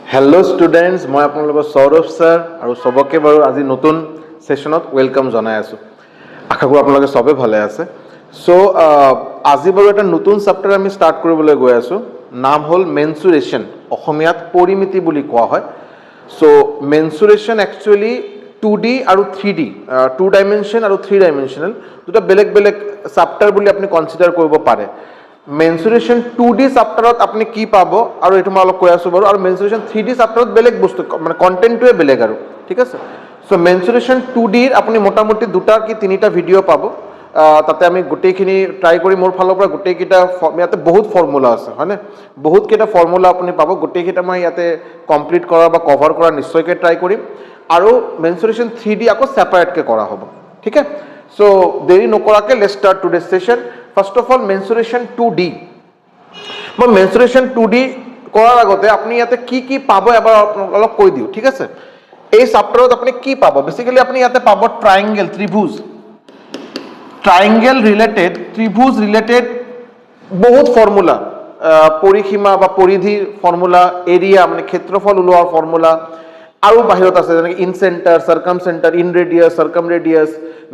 Hello students मैं आपनलोक Saurabh sir और सबके बार आज नतुन सेशनत वेलकाम जनाई आसो आशा करूँ आपनलोके सबे भाले आछे सो आज बार एटा नतुन चैप्टार आमी स्टार्ट करिबोले गई आसो नाम हल मेन्सुरेशन अखमियात परिमिति बुली कोवा हय सो मेन्सुरेशन एक्चुअली 2D और 3D 2 डायमेंशन और 3 डायमेंशनल दुटा बेलेग बेलेग चैप्टार बुली आपनि कन्सिडार करिब पारे मेन्सुरेशन 2D चैप्टारत आपनि की पाबो और एटु मैं अलग কৈ আছো বাৰু और मेन्सुरेशन 3D चैप्टारत बेलेग बस्तु মানে কন্টেন্টটোৱে বেলেগ আৰু ঠিক আছে সো মেন্সুরেশন 2D আপনি মোটামুটি দুটা কি তিনিটা ভিডিও পাবো তাতে আমি গোটেইখিনি ট্রাই কৰি মোৰ ফালৰ পৰা গোটেইকিটা ইয়াতে বহুত ফৰ্মুলা আছে হয়নে বহুত কেইটা ফৰ্মুলা আপুনি পাবো গোটেইকিটা মই ইয়াতে কমপ্লিট কৰা বা কভাৰ কৰা নিশ্চয়কৈ ট্ৰাই কৰিম আৰু মেন্সুৰেশন 3D আকৌ সেপাৰেট কে কৰা হ'ব ঠিক আছে সো দেৰি নকৰাকে let's start today session First of all, mensuration 2D. मैं mensuration 2D करार आगते अपनी याते की पाबो एबार अलग कोई दियो ठीक আছে এই চ্যাপ্টারত আপনি কি পাবো বেসিক্যালি আপনি ইয়াতে পাবো ট্রায়াঙ্গেল ত্রিভুজ ট্রায়াঙ্গেল রিলেটেড ত্রিভুজ রিলেটেড বহুত ফর্মুলা পরিসীমা বা পরিধির ফর্মুলা এরিয়া মানে ক্ষেত্রফল উলোৱাৰ ফৰ্মুলা আৰু বাহিৰত আছে যেনে incentre circumcentre inradius circumradius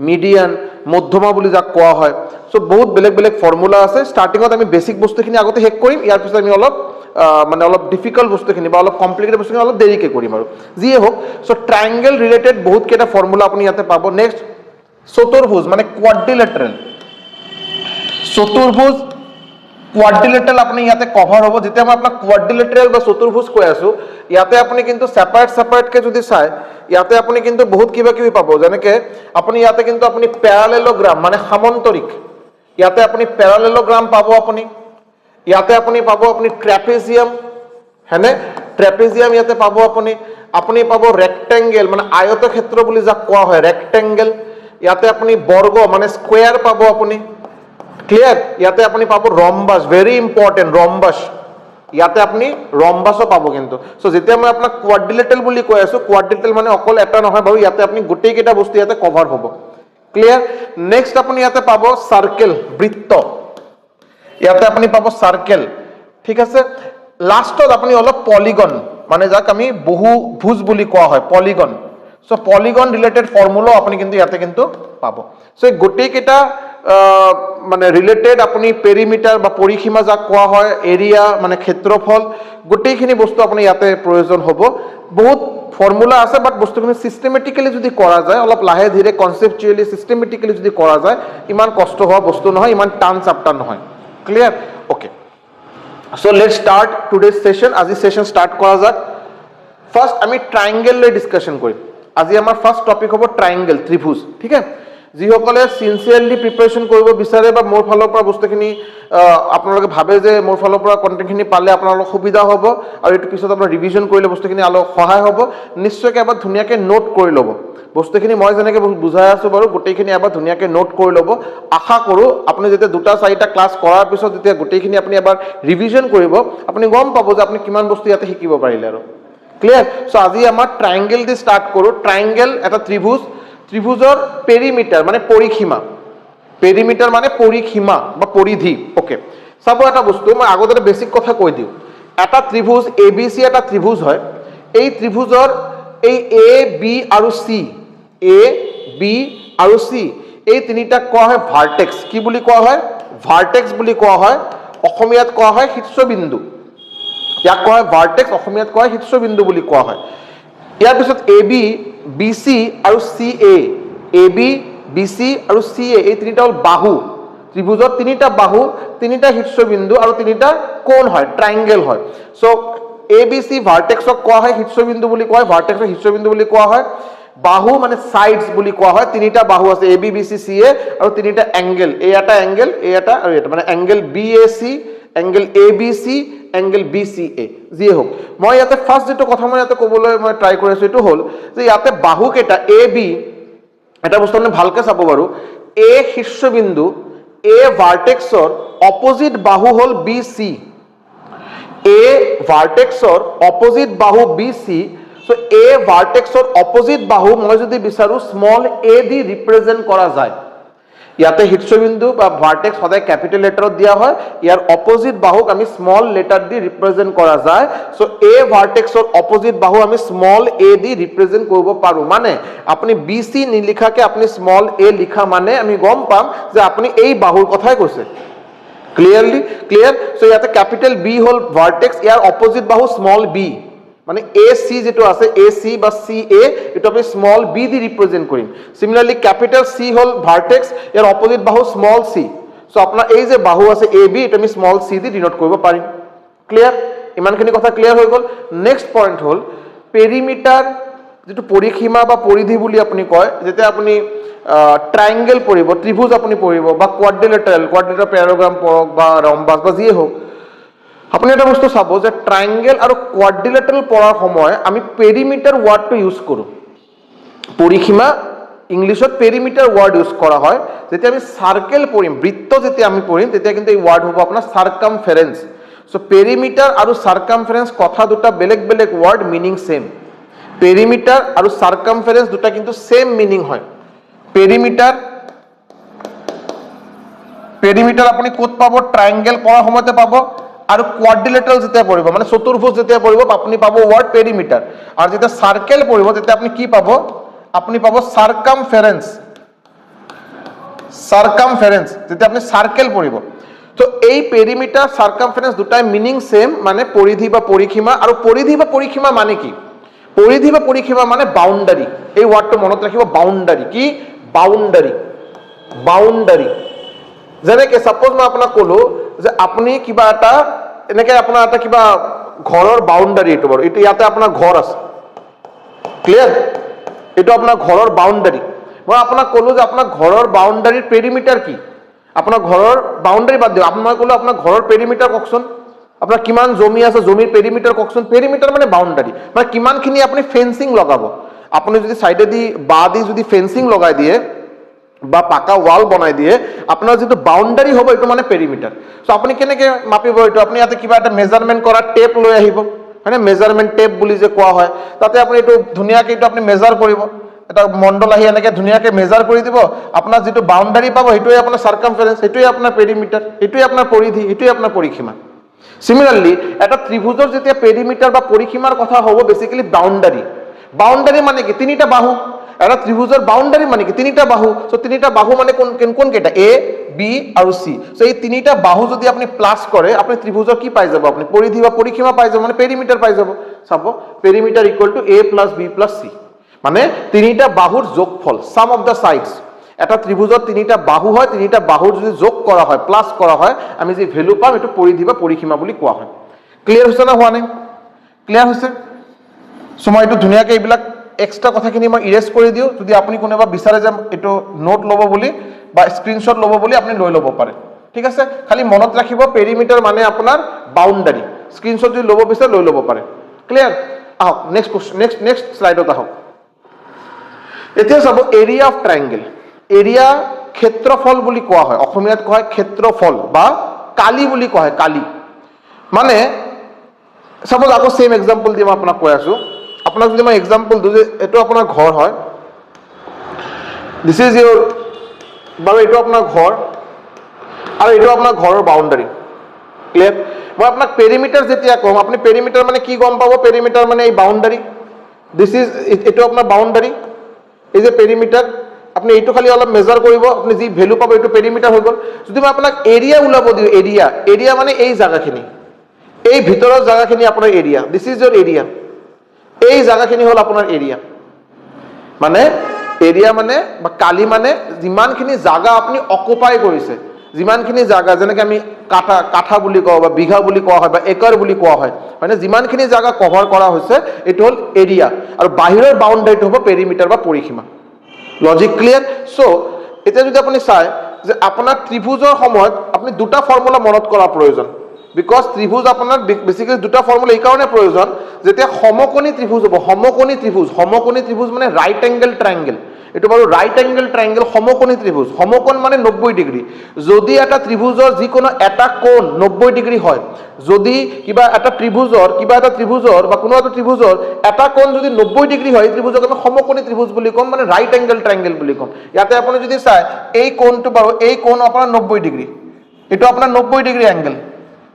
median মধ্যমা বুলি যাক কোৱা হয় সো বহুত বেলেগ বেলেগ ফৰ্মুলা আছে স্টাৰ্টিংত আমি বেসিক বস্তুখিনি আগতে হেক কৰিম ইয়াৰ পিছত আমি অলপ মানে অলপ ডিফিকাল্ট বস্তুখিনি বা অলপ কমপ্লিকেটেড বস্তুখিনি অলপ দেৰিকে কৰিম আৰু যিয়ে হোক সো ট্ৰায়াঙ্গেল ৰিলেটেড বহুত কেটা ফর্মুলা আপুনি ইয়াতে পাব নেক্সট চতুর্ভুজ মানে কোয়াড্রিলেটারেল চতুর্ভুজ কোয়াড্রিলেটারেল আপনি ইয়াতে কভার হবো যেতে আমি আপনার কোয়াড্রিলেটারেল বা চতুর্ভুজ কৈ আছো ইয়াতে আপনি কিন্তু সেপারেট সেপারেট কে যদি চাই ইয়াতে আপনি কিন্তু বহুত কিবা কিবি পাবো যেনেকে আপনি ইয়াতে কিন্তু আপনি প্যারালেলোগ্রাম মানে সমান্তরিক ইয়াতে আপনি প্যারালেলোগ্রাম পাবো আপনি ইয়াতে আপনি পাবো আপনি ট্র্যাপিজিয়াম হ্যানে ট্র্যাপিজিয়াম ইয়াতে পাবো আপনি পাবো রেক্টেঙ্গেল মানে আয়তক্ষেত্র বুলি যাক কোৱা হয় রেক্টেঙ্গেল ইয়াতে আপনি বর্গ মানে স্কয়ার পাবো আপনি ক্লিয়ার ইয়াতে আপনি পাবো রম্বাস ভেরি ইম্পর্টেন্ট রম্বাস ইয়াতে আপনি রম্বাসও পাবো কিন্তু সো যেতিয়া মই আপোনাক কোয়াড্রিলেটারেল বুলি কৈ আছো কোয়াড্রিলেটারেল মানে অকল এটা নহয় বাৰু ইয়াতে আপনি গোটেই কেটা বস্তু ইয়াতে কভার হ'ব ক্লিয়ার নেক্সট আপনি ইয়াতে পাবো সার্কেল বৃত্ত ইয়াতে আপনি পাবো সার্কেল ঠিক আছে লাস্টত আপনি অলপ পলিগন মানে যাক আমি বহুভুজ বুলি কোৱা হয় polygon so polygon related formula আপনি কিন্তু ইয়াতে কিন্তু পাবো সো এই গোটেই কেটা মানে রিলেটেড আপনি পেরিমিটার বা পরিসীমা যাক কোৱা হয় এৰিয়া মানে ক্ষেত্ৰফল গোটেইখিনি বস্তু আপনি ইয়াতে প্ৰয়োজন হ'ব বহুত ফৰ্মুলা আছে বাট বস্তুখিনি সিস্টেমেটিক্যালি যদি কৰা যায় অলপ লাহে ধীৰে কনসেপচুয়ালি সিস্টেমেটিক্যালি যদি কৰা যায় ইমান কষ্ট হোৱা বস্তু নহয় ইমান টান চ্যাপ্টাৰ নহয় clear okay so let's start today's session আজি সেশন স্টাৰ্ট কৰা যাক ফাৰ্স্ট আমি ট্ৰায়াঙ্গেল লৈ ডিসকাশন কৰিম আজি আমাৰ ফাৰ্স্ট টপিক হ'ব ট্ৰায়াঙ্গেল ত্ৰিভুজ ঠিক আছে যিসকলে সিনসিয়াৰলি প্ৰিপাৰেশন কৰিব বিচাৰে বা মোৰ ফালৰ পৰা বস্তুখিনি আপোনালোকে ভাবে যে মোৰ ফালৰ পৰা কন্টেন্টখিনি পালে আপোনালোকৰ সুবিধা হ'ব আৰু এটো পিছত আপোনাৰ ৰিভিজন কৰিলে বস্তুখিনি অলপ সহায় হ'ব নিশ্চয়কৈ এবাৰ ধুনীয়াকৈ নোট কৰি ল'ব বস্তুখিনি মই যেনেকৈ বুজাই আছো বাৰু গোটেইখিনি এবাৰ ধুনীয়াকৈ নোট কৰি ল'ব আশা কৰোঁ আপুনি যেতিয়া দুটা চাৰিটা ক্লাছ কৰাৰ পিছত যেতিয়া গোটেইখিনি আপুনি এবাৰ ৰিভিজন কৰিব আপুনি গম পাব যে আপুনি কিমান বস্তু ইয়াতে শিকিব পাৰিলে আৰু ক্লিয়াৰ সো আজি আমাৰ ট্ৰায়াঙ্গেল দি স্টাৰ্ট কৰো ট্ৰায়াঙ্গেল এটা ত্ৰিভুজ ত্ৰিভুজৰ পেরিমিটার মানে পরিসীমা পেরিমিটার মানে পরিসীমা বা পরিধি ওকে চাব এটা বস্তু মই আগতে বেসিক কথা কৈ দিও এটা ত্রিভুজ এবিসি এটা ত্রিভুজ হয় এই ত্ৰিভুজৰ এই এ বি আৰু সি এ বি আৰু সি এই তিনিটা কোৱা হয় ভাৰ্টেক্স কি বুলি কোৱা হয় ভাৰ্টেক্স বুলি কোৱা হয় অসমীয়াত কোৱা হয় শীৰ্ষবিন্দু ইয়াক কোৱা হয় ভাৰ্টেক্স অসমীয়াত কোৱা হয় শীৰ্ষবিন্দু বুলি কোৱা হয় ইয়াৰ পিছত এ বি বি সি আৰু সি এ বি বি সি আৰু সি এ এই তিনিটা হল বাহু ত্ৰিভুজৰ তিনিটা বাহু তিনিটা শীৰ্ষবিন্দু আৰু তিনিটা কোণ হয় ট্ৰায়াঙ্গেল হয় সো এ বি সি ভাৰ্টেক্সক কোৱা হয় শীৰ্ষবিন্দু বুলি কোৱা হয় ভাৰ্টেক্সক শীৰ্ষবিন্দু বুলি কোৱা হয় বাহু মানে সাইডস বুলি কোৱা হয় তিনিটা বাহু আছে এ বি বি সি সি এ আৰু তিনিটা এঙ্গেল এই এটা এঙ্গেল এই এটা আৰু এটা মানে angle B A C angle A B C angle B C A যিয়ে হোক মই ইয়াতে ফার্স্ট যেটো কথা মই ইয়াতে ক'বলৈ মই ট্রাই কৰি আছো এটো হল যে ইয়াতে বাহু কেটা এ বি এটা বস্তু আপুনি ভালকে চাব বাৰু এ শীৰ্ষবিন্দু এ ভাৰ্টেক্সৰ অপোজিট বাহু হল বি সি এ ভাৰ্টেক্সৰ অপোজিট বাহু বি সি সো এ ভাৰ্টেক্সৰ অপোজিট বাহু মই যদি বিচাৰো স্মল এ দি ৰিপ্ৰেজেন্ট কৰা যায় ইয়াতে শীৰ্ষবিন্দু বা ভাৰ্টেক্স সদায় ক্যাপিটেল লেটাৰত দিয়া হয়, ইয়াৰ অপোজিট বাহুক আমি স্মল লেটাৰ দি ৰিপ্ৰেজেন্ট কৰা যায়। সো এ ভাৰ্টেক্সৰ অপোজিট বাহু আমি স্মল এ দি ৰিপ্ৰেজেন্ট কৰিব পাৰো। মানে আপুনি বি সি নিলিখাকে আপুনি স্মল এ লিখা মানে আমি গম পাম যে আপুনি এই বাহুৰ কথাই কৈছে। Clearly clear. সো ইয়াতে ক্যাপিটেল বি হল ভাৰ্টেক্স, ইয়াৰ অপোজিট বাহু স্মল বি, মানে এ সি যেটো আছে এ সি বা সি এ এটা আমি স্মল বি দি ৰিপ্ৰেজেন্ট কৰিম। সিমিলাৰলি ক্যাপিটাল সি হল ভাৰ্টেক্স, ইয়াৰ অপোজিট বাহু স্মল সি। সো আপোনাৰ এই যে বাহু আছে এ বি এটা আমি স্মল সি দি ডিনোট কৰিব পাৰিম। ক্লিয়াৰ, ইমানখিনি কথা ক্লিয়াৰ হৈ গ'ল। নেক্সট পইণ্ট হল পেৰিমিটাৰ, যেটো পৰিসীমা বা পৰিধি বুলি আপুনি কয়, যেতিয়া আপুনি ট্ৰায়াঙ্গেল পঢ়িব, ত্ৰিভুজ আপুনি পঢ়িব বা কোৱাড্ৰিলেটাৰেল প্যাৰাগ্ৰাম পঢ়ক বা ৰম্বাস বা যিয়ে হওক, আপুনি এটা বস্তু চাব যে ট্ৰায়াঙ্গেল আৰু কোৱাড্ৰিলেটাৰেল পঢ়াৰ সময় আমি পেৰিমিটাৰ ওয়াৰ্ডটো ইউজ কৰোঁ। পৰিসীমা ইংলিছত পেৰিমিটাৰ ওয়াৰ্ড ইউজ কৰা হয়। যেতিয়া আমি সার্কেল পঢ়িম, বৃত্ত যেতিয়া আমি পঢ়িম, তেতিয়া কিন্তু এই ওয়ার্ড হ'ব আপোনাৰ সাৰ্কামফাৰেন্স। সো পেৰিমিটাৰ আৰু সাৰ্কামফাৰেন্স কথা দুটা বেলেগ বেলেগ ওয়াৰ্ড, মিনিং সেম। পেৰিমিটাৰ আৰু সাৰ্কামফাৰেন্স দুটা কিন্তু সেম মিনিং হয়। পেৰিমিটাৰ আপুনি ক'ত পাব? ট্ৰায়াঙ্গেল পঢ়াৰ সময়তে পাব, আৰু কোৱাড্ৰিলেটাৰেল যেতিয়া পঢ়িব মানে চতুৰ্ভুজ যেতিয়া পঢ়িব আপুনি পাব ওয়াৰ্ড পেৰিমিটাৰ। আৰু যেতিয়া সাৰ্কেল পঢ়িব তেতিয়া আপুনি কি পাব? আপুনি পাব সাৰ্কামফাৰেন্স। যেতিয়া আপুনি সাৰ্কেল পঢ়িব। তো এই পেৰিমিটাৰ সাৰ্কামফাৰেন্স দুটাই মিনিং সেম, মানে পৰিধি বা পৰিসীমা। আৰু পৰিধি বা পৰিসীমা মানে কি? পৰিধি বা পৰিসীমা মানে বাউন্ডাৰী। এই ওয়াৰ্ডটো মনত ৰাখিব, বাউন্ডাৰী। কি? বাউন্ডাৰী। যেনেকে সাপোজ মই আপোনাক কলো যে আপুনি কিবা এটা এনেকে আপোনাৰ এটা কিবা ঘৰৰ বাউন্ডাৰী, এইটো বাৰু এইটো ইয়াতে আপোনাৰ ঘৰ আছে, ক্লিয়াৰ? এইটো আপোনাৰ ঘৰৰ বাউন্ডাৰী। মই আপোনাক কলো যে আপোনাৰ ঘৰৰ বাউন্ডাৰীৰ পেৰিমিটাৰ কি? আপোনাৰ ঘৰৰ বাউন্ডাৰী বাদ দিয়ক, মই কলো আপোনাৰ ঘৰৰ পেৰিমিটাৰ কওকচোন। আপোনাৰ কিমান জমি আছে, জমিৰ পেৰিমিটাৰ কওকচোন। পেৰিমিটাৰ মানে বাউন্ডাৰী, মানে কিমানখিনি আপুনি ফেন্সিং লগাব। আপুনি যদি সাইডেদি বা দি যদি ফেন্সিং লগাই দিয়ে বা পাকা ওয়াল বনাই দিয়ে, আপোনাৰ যেটো বাউন্ডাৰী হ'ব এইটো মানে পেৰিমিটাৰ। সো আপুনি কেনেকে মাপিব এইটো? আপুনি ইয়াতে কিবা এটা মেজাৰমেন্ট কৰা টেপ লৈ আহিব, হয়নে? মেজাৰমেন্ট টেপ বুলি যে কোৱা হয়, তাতে আপুনি এইটো ধুনীয়াকে এইটো আপুনি মেজাৰ কৰিব। এটা মণ্ডল আহি এনেকে ধুনীয়াকে মেজাৰ কৰি দিব, আপোনাৰ যেটো বাউন্ডাৰী পাব সেইটোৱে আপোনাৰ সাৰ্কামফাৰেন্স, সেইটোৱে আপোনাৰ পেৰিমিটাৰ, সেইটোৱে আপোনাৰ পৰিধি, সেইটোৱে আপোনাৰ পৰিসীমা। সিমিলাৰলি এটা ত্ৰিভুজৰ যেতিয়া পেৰিমিটাৰ বা পৰিসীমাৰ কথা হ'ব, বেসিক্যালি বাউন্ডাৰী। বাউন্ডাৰী মানে কি? তিনিটা বাহু। এটা ত্ৰিভুজৰ বাউন্ডাৰী মানে কি? তিনিটা বাহু। সো তিনিটা বাহু মানে কোন কেইটা? এ, বি আৰু সি। সো এই তিনিটা বাহু যদি আপুনি প্লাস কৰে, আপুনি ত্ৰিভুজৰ কি পাই যাব? আপুনি পৰিধি বা পৰিসীমা পাই যাব, মানে পেৰিমিটাৰ পাই যাব। চাব, perimeter equal to A plus B plus C, মানে তিনিটা বাহুৰ যোগফল, সাম অফ দ্য সাইডস। এটা ত্ৰিভুজৰ তিনিটা বাহু হয়, তিনিটা বাহুৰ যদি যোগ কৰা হয়, প্লাস কৰা হয়, আমি যে ভ্যালু পাম এইটো পৰিধি বা পৰিসীমা বুলি কোৱা হয়। ক্লিয়াৰ হৈছে না হোৱা নাই? ক্লিয়াৰ হৈছে? সো মই এইটো ধুনীয়াকে এইবিলাক এক্সট্ৰা কথাখিনি মই ইৰেজ কৰি দিওঁ। যদি আপুনি কোনোবা বিচাৰে যে এইটো নোট ল'ব বুলি বা স্ক্ৰিনশ্বট ল'ব বুলি, আপুনি লৈ ল'ব পাৰে। ঠিক আছে, খালি মনত ৰাখিব পেৰিমিটাৰ মানে আপোনাৰ বাউন্ডাৰী। স্ক্ৰিনশ্বট যদি ল'ব বিচাৰে লৈ ল'ব পাৰে। ক্লিয়াৰ? আহক নেক্সট কোৱেশ্চন, নেক্সট স্লাইডত আহক। এতিয়া চাব এৰিয়া অফ ট্ৰায়াঙ্গেল। এৰিয়া ক্ষেত্ৰফল বুলি কোৱা হয়, অসমীয়াত কোৱা হয় ক্ষেত্ৰফল বা কালি বুলি কোৱা হয়, কালি। মানে সাপোজ আকৌ সেম এক্সাম্পল দি মই আপোনাক কৈ আছো। আপোনাক যদি মই এক্সাম্পল দিওঁ যে এইটো আপোনাৰ ঘৰ হয়, দিস ইজ ইউৰ, বাৰু এইটো আপোনাৰ ঘৰ আৰু এইটো আপোনাৰ ঘৰৰ বাউন্ডাৰী। ক্লিয়াৰ? মই আপোনাক পেৰিমিটাৰ যেতিয়া কম, আপুনি পেৰিমিটাৰ মানে কি গম পাব? পেৰিমিটাৰ মানে এই বাউন্ডাৰী। দিস ইজ, এইটো আপোনাৰ বাউন্ডাৰী, এই যে পেৰিমিটাৰ। আপনি এইটো খালি অলপ মেজাৰ কৰিব, আপুনি যি ভ্যালু পাব এইটো পেৰিমিটাৰ হৈ গ'ল। যদি মই আপোনাক এৰিয়া ওলাব দিওঁ, এৰিয়া মানে এই জায়গাখিনি, এই ভিতৰৰ জায়গাখিনি আপোনাৰ area. This is Euro area. এই জায়গাখিনি হল আপোনাৰ এৰিয়া। মানে এৰিয়া মানে বা কালি মানে যিমানখিনি জায়গা আপুনি অকুপাই কৰিছে, যিমানখিনি জায়গা, যেনেকে আমি কাঠা বুলি কওঁ বা বিঘা বুলি কোৱা হয় বা একৰ বুলি কোৱা হয়, মানে যিমানখিনি জায়গা কভাৰ কৰা হৈছে এইটো হল এৰিয়া। আৰু বাহিৰৰ বাউন্ডাৰীটো হ'ব পেৰিমিটাৰ বা পৰিসীমা। Logic clear? সো এতিয়া যদি আপুনি চায় যে আপোনাৰ ত্ৰিভুজৰ সময়ত আপুনি দুটা ফৰ্মুলা মনত কৰা প্ৰয়োজন। বিকজ ত্ৰিভুজ আপোনাৰ বেসিক্যালি দুটা ফৰ্মুলা এই কাৰণে প্ৰয়োজন, যেতিয়া সমকোণী ত্ৰিভুজ হ'ব। সমকোণী ত্ৰিভুজ মানে ৰাইট এংগেল ট্ৰায়াঙ্গেল। এইটো বাৰু ৰাইট এংগেল ট্ৰাইংগেল সমকোণী ত্ৰিভুজ সমকোণ মানে 90 ডিগ্ৰী যদি এটা ত্ৰিভুজৰ যিকোনো এটা কোণ 90 ডিগ্ৰী হয় যদি কিবা এটা ত্ৰিভুজৰ বা কোনো এটা ত্ৰিভুজৰ এটা কোণ যদি 90 ডিগ্ৰী হয় ত্ৰিভুজক আমি সমকোণী ত্ৰিভুজ বুলি ক'ম মানে ৰাইট এংগেল ট্ৰাইংগেল বুলি ক'ম ইয়াতে আপুনি যদি চাই এই কোণটো বাৰু এই কোণ আপোনাৰ 90 ডিগ্ৰী এইটো আপোনাৰ 90 ডিগ্ৰী এংগেল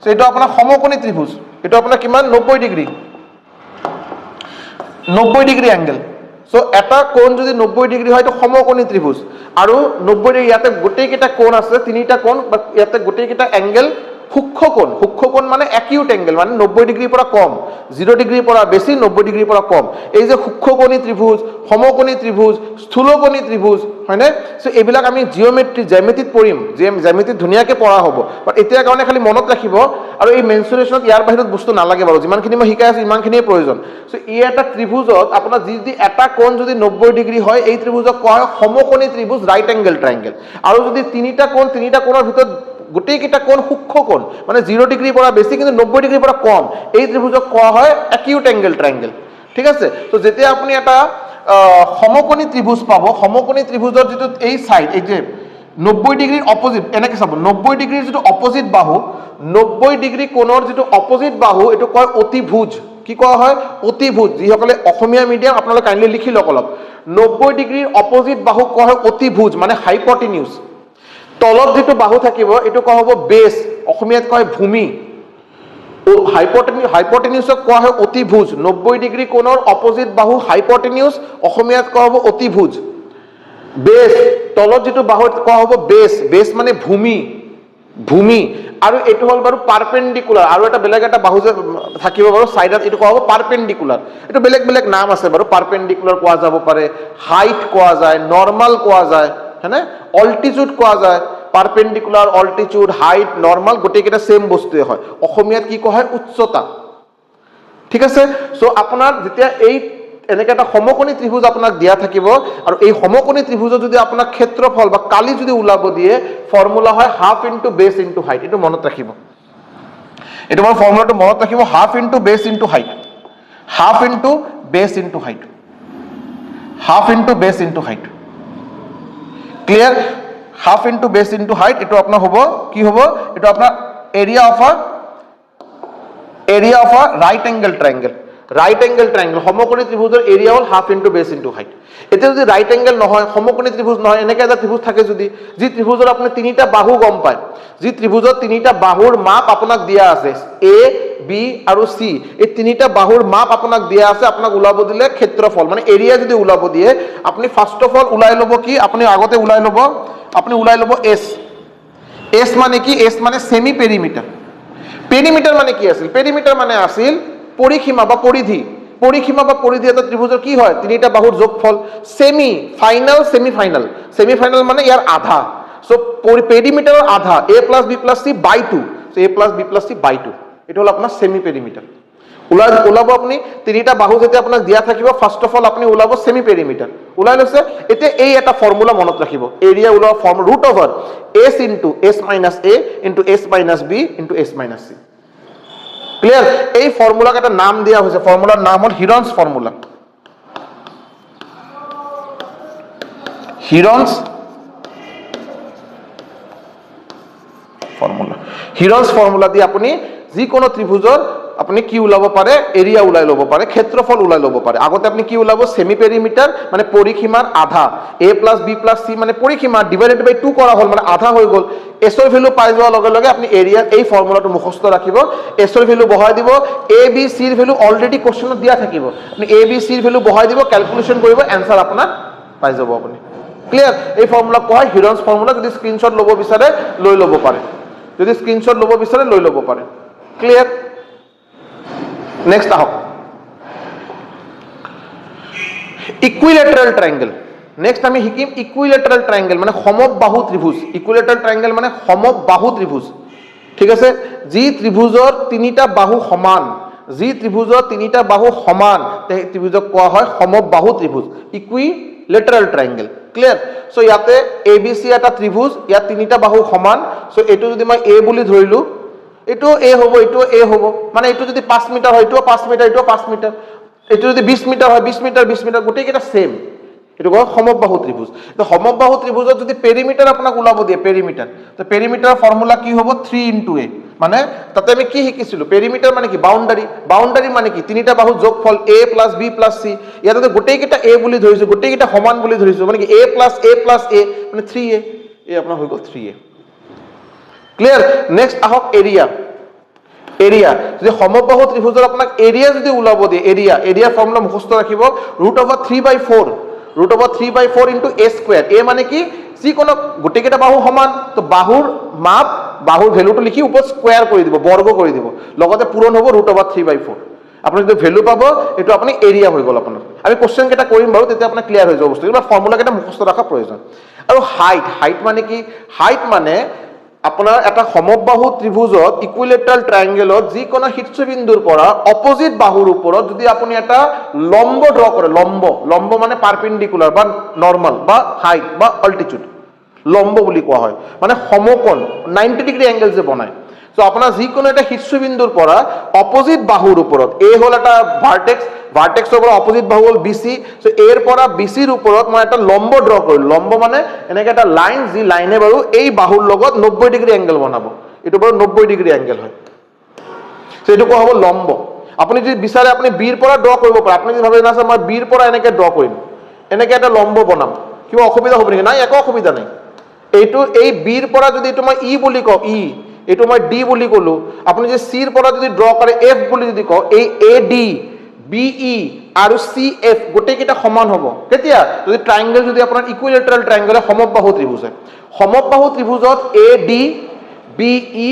সো এইটো আপোনাৰ সমকোণী ত্ৰিভুজ এইটো আপোনাৰ কিমান 90 ডিগ্ৰী 90 ডিগ্ৰী এংগেল সো এটা কোণ যদি 90 ডিগ্ৰী হয় তো সমকোণী ত্ৰিভুজ আৰু 90 ডিগ্ৰী ইয়াতে গোটেই কেইটা কোণ আছে তিনিটা কোণ বা ইয়াতে গোটেই কেইটা এংগেল সূক্ষ্মকোণ মানে অ্যাকিউট এংগেল মানে 90 ডিগ্ৰীৰ পৰা কম 0 ডিগ্ৰীৰ পৰা বেছি 90 ডিগ্ৰীৰ পৰা কম এই যে সূক্ষ্মকোণী ত্ৰিভুজ সমকোণী ত্ৰিভুজ স্থূলকোণী ত্ৰিভুজ হয়নে সো এইবিলাক আমি জ্যামিতিত পঢ়িম জ্যামিতিত ধুনীয়াকৈ পঢ়া হ'ব বাট এতিয়া কাৰণে খালি মনত ৰাখিব আৰু এই মেনচুৰেশ্যনত ইয়াৰ বাহিৰত বস্তু নালাগে বাৰু যিমানখিনি মই শিকাই আছো ইমানখিনিয়ে প্ৰয়োজন সো ই এটা ত্ৰিভুজত আপোনাৰ যি এটা কোণ যদি 90 ডিগ্ৰী হয় এই ত্ৰিভুজক কোৱা হয় সমকোণী ত্ৰিভুজ ৰাইট এংগেল ট্ৰাইংগেল আৰু যদি তিনিটা কোণৰ ভিতৰত গোটেই কেইটা কোণ সূক্ষ্মকোণ মানে 0 ডিগ্ৰীৰ পৰা বেছি কিন্তু 90 ডিগ্ৰীৰ পৰা কম এই ত্ৰিভুজক কোৱা হয় অ্যাকিউট এংগেল ট্ৰাইংগেল ঠিক আছে তো যেতিয়া আপুনি এটা সমকোণী ত্ৰিভুজ পাব সমকোণী ত্ৰিভুজৰ যেটো এই সাইড এই যে 90 ডিগ্ৰীৰ অপোজিট এনেকৈ চাব 90 ডিগ্ৰীৰ যেটো অপোজিট বাহু 90 ডিগ্ৰী কোণৰ যেটো অপোজিট বাহু এটো কয় অতিভুজ কি কোৱা হয় অতিভুজ যিসকলে অসমীয়া মিডিয়াম আপোনালোকে কাইন্ডলি লিখি লওক অলপ 90 ডিগ্ৰীৰ অপোজিট বাহু কোৱা হয় অতিভুজ মানে হাইপটেনিউজ তলত যেটো বাহু থাকিব এটো কোৱা হ'ব বেস অসমীয়াত কয় ভূমি হাইপটেনিউসক কোৱা হয় অতিভুজ 90 ডিগ্ৰী কোণৰ অপোজিট বাহু হাইপটেনিউস অসমীয়াত কোৱা হ'ব অতিভুজ বেস তলত যেটো বাহু কোৱা হ'ব বেস মানে ভূমি আৰু এটো হল বাৰু পাৰপেন্ডিকুলাৰ আৰু এটা বেলেগ এটা বাহু যে থাকিব বাৰু সাইডত এটো কোৱা হ'ব পাৰপেন্ডিকুলাৰ এটো বেলেগ নাম আছে বাৰু পাৰপেন্ডিকুলাৰ কোৱা যাব পাৰে হাইট কোৱা যায় নৰমাল কোৱা যায় হয়নে অল্টিটিউড কোৱা যায় পাৰপেন্ডিকুলাৰ অল্টিটিউড হাইট নৰমাল গোটেই কেইটা সেম বস্তুৱে হয় অসমীয়াত কি কোৱা হয় উচ্চতা ঠিক আছে সো আপোনাৰ যেতিয়া এই এনেকৈ এটা সমকোণী ত্ৰিভুজ আপোনাক দিয়া থাকিব আৰু এই সমকোণী ত্ৰিভুজত যদি আপোনাক ক্ষেত্ৰফল বা কালি যদি ওলাব দিয়ে ফৰ্মুলা হয় half into base into height এটো মনত ৰাখিব এটো মই ফৰ্মুলাটো মনত ৰাখিব half into base into height half into base into height half into base into height clear half into base into height এটো আপোনাৰ হ'ব কি হ'ব এটো আপোনাৰ area of a right angle triangle সমকোণী ত্ৰিভুজৰ এৰিয়া হল half into base into height এতিয়া যদি ৰাইট এঙ্গেল নহয় সমকোণী ত্ৰিভুজ নহয় এনেকৈ এটা ত্ৰিভুজ থাকে যদি যি ত্ৰিভুজৰ আপুনি তিনিটা বাহু গম পায় যি ত্ৰিভুজৰ তিনিটা বাহুৰ মাপ আপোনাক দিয়া আছে এ বি আৰু সি এই তিনিটা বাহুৰ মাপ আপোনাক দিয়া আছে আপোনাক ওলাব দিলে ক্ষেত্ৰফল মানে এৰিয়া যদি ওলাব দিয়ে আপুনি ফাৰ্স্ট অফ অল ওলাই ল'ব কি আপুনি আগতে ওলাই ল'ব এস মানে কি এস মানে সেমি পেৰিমিটাৰ মানে কি আছিল পেৰিমিটাৰ মানে আছিল পৰিসীমা বা পৰিধি এটা ত্ৰিভুজৰ কি হয় তিনিটা বাহুৰ যোগফল সেমি ফাইনাল মানে ইয়াৰ আধা সো পেৰিমিটাৰৰ আধা a + b + c / 2 so a + b + c / 2 এটা হল আপোনাৰ সেমি পেৰিমিটাৰ ওলাব আপুনি তিনিটা বাহু যেতিয়া আপোনাক দিয়া থাকিব ফাৰ্স্ট অফ অল আপুনি ওলাব সেমি পেৰিমিটাৰ ওলাই লৈছে এতিয়া এই এটা ফৰ্মুলা মনত ৰাখিব এৰিয়া ওলোৱা form √s * s - a * s - b * s - c clear এই ফর্মুলাকে একটা নাম দেওয়া হয়েছে ফর্মুলার নাম হল হিরন্স ফর্মুলা হিরন্স ফর্মুলা দিয়ে আপনি যিকোনো ত্ৰিভুজৰ আপনি কি ওলাব পাৰে এৰিয়া ওলাই ল'ব পাৰে ক্ষেত্ৰফল ওলাই ল'ব পাৰে আগতে আপনি কি ওলাব সেমি পেৰিমিটাৰ মানে পৰিসীমাৰ আধা a + b + c মানে পৰিসীমা ডিভাইডেড বাই 2 কৰা হল মানে আধা হৈ গল s ৰ ভ্যালু পাই যোৱাৰ লগে লগে আপনি এৰিয়া এই ফৰ্মুলাটো মুখস্থ ৰাখিব s ৰ ভ্যালু বহাই দিব a b c ৰ ভ্যালু অলৰেডি কোশ্চেনত দিয়া থাকিব আপনি a b c ৰ ভ্যালু বহাই দিব ক্যালকুলেশন কৰিব आंसर আপোনাৰ পাই যাব আপুনি ক্লিয়াৰ এই ফৰ্মুলা কোৱা হয় হিৰন্স ফৰ্মুলা যদি স্ক্ৰিনশ্বট ল'ব বিচাৰে লৈ ল'ব পাৰে ক্লিয়ার নেক্সট আহক ইকুইলেটারাল ট্রায়াঙ্গেল নেক্সট আমি শিকিম ইকুইলেটারাল ট্রায়াঙ্গেল মানে সমবাহু ত্রিভুজ ইকুইলেটারাল ট্রায়াঙ্গেল মানে সমবাহু ত্রিভুজ ঠিক আছে যি ত্ৰিভুজৰ তিনিটা বাহু সমান সেই ত্ৰিভুজক কোৱা হয় সমবাহু ত্রিভুজ ইকুইলেটারাল ট্রায়াঙ্গেল ক্লিয়ার সো ইয়াতে এ বি সি এটা ত্রিভুজ ইয়াত তিনিটা বাহু সমান সো এটো যদি মই এ বুলি ধৰিলো এটো এ হ'ব এটো এ হ'ব মানে এটো যদি 5 মিটাৰ হয় এটো 5 মিটাৰ এটো 5 মিটাৰ এটো যদি 20 মিটাৰ হয় 20 মিটাৰ গোটেই কেইটা সেম এইটো কয় সমবাহু ত্ৰিভুজ। তো সমবাহু ত্ৰিভুজত যদি পেৰিমিটাৰ আপোনাক ওলাব দিয়ে পেৰিমিটাৰ, তো পেৰিমিটাৰৰ ফৰ্মুলা কি হ'ব 3 × a, মানে তাতে আমি কি শিকিছিলো পেৰিমিটাৰ মানে কি বাউণ্ডাৰী, বাউণ্ডাৰী মানে কি তিনিটা বাহুৰ যোগফল a + b + c, ইয়াতে গোটেইকেইটা a বুলি ধৰিছো, গোটেইকেইটা সমান বুলি ধৰিছো, মানে কি a + a মানে 3a, এই আপোনাৰ হৈ গ'ল 3a। ক্লিয়াৰ। নেক্সট আহক এৰিয়া। এৰিয়া যদি সমবাহু ত্ৰিভুজৰ আপোনাক এৰিয়া যদি ওলাব দিয়ে, এৰিয়া ফৰ্মুলা মুখস্থ ৰাখিব √3/4, √3/4 × a²। a মানে কি যিকোনো গোটেইকেইটা বাহু সমান, তো বাহুৰ মাপ বাহুৰ ভেলুটো লিখি ওপৰত স্কোয়াৰ কৰি দিব, বৰ্গ কৰি দিব, লগতে পূৰণ হ'ব √3/4। আপুনি যদি ভেলু পাব এইটো আপুনি এৰিয়া হৈ গ'ল আপোনাৰ। আমি কোশ্চেন কেইটা কৰিম বাৰু, তেতিয়া আপোনাৰ ক্লিয়াৰ হৈ যাব বস্তু, কিন্তু ফৰ্মুলা কেইটা মুখস্থ ৰখা প্ৰয়োজন। আৰু হাইট মানে কি, হাইট মানে আপোনাৰ এটা সমবাহু ত্ৰিভুজত ইকুইলেটাৰেল ট্ৰায়াঙ্গেলত যিকোনো শীৰ্ষবিন্দুৰ পৰা অপোজিট বাহুৰ ওপৰত যদি আপুনি এটা লম্ব ড্ৰ কৰে, লম্ব মানে পাৰপেণ্ডিকুলাৰ বা নৰ্মাল বা হাইট বা অল্টিটিউড, লম্ব বুলি কোৱা হয়, মানে সমকোণ 90 ডিগ্ৰী এংগেল যে বনায়। সো আপোনাৰ যিকোনো এটা শীৰ্ষবিন্দুৰ পৰা অপোজিট বাহুৰ ওপৰত, এ হ'ল এটা ভাৰ্টেক্স, ভাৰ্টেক্সৰ পৰা অপোজিট বাহু হ'ল BC, সো এৰ পৰা BCৰ ওপৰত মই এটা লম্ব ড্ৰ কৰিলোঁ। লম্ব মানে এনেকৈ এটা লাইন, যি লাইনে বাৰু এই বাহুৰ লগত 90 ডিগ্ৰী এংগেল বনাব, এইটো বাৰু 90 ডিগ্ৰী এংগেল হয়, সো এইটো কোৱা হ'ব লম্ব। আপুনি যদি বিচাৰে আপুনি বিৰ পৰা ড্ৰ কৰিব পাৰে, আপুনি যদি ভাবে না মই বিৰ পৰা এনেকৈ ড্ৰ কৰিম, এনেকৈ এটা লম্ব বনাম, কিবা অসুবিধা হ'ব নেকি? নাই, একো অসুবিধা নাই। এইটো এই বিৰ পৰা যদি এইটো মই ই বুলি কওঁ, ই, এইটো মই ডি বুলি ক'লো, আপুনি যদি চিৰ পৰা যদি ড্ৰ কৰে এফ বুলি যদি কওঁ, এই AD BE আৰু CF গোটেইকেইটা সমান হ'ব কেতিয়া? যদি ট্ৰায়াঙ্গেল যদি আপোনাৰ ইকুইলেটাৰেল ট্ৰায়াঙ্গেল সমবাহু ত্ৰিভুজ হয়। সমবাহু ত্ৰিভুজত AD BE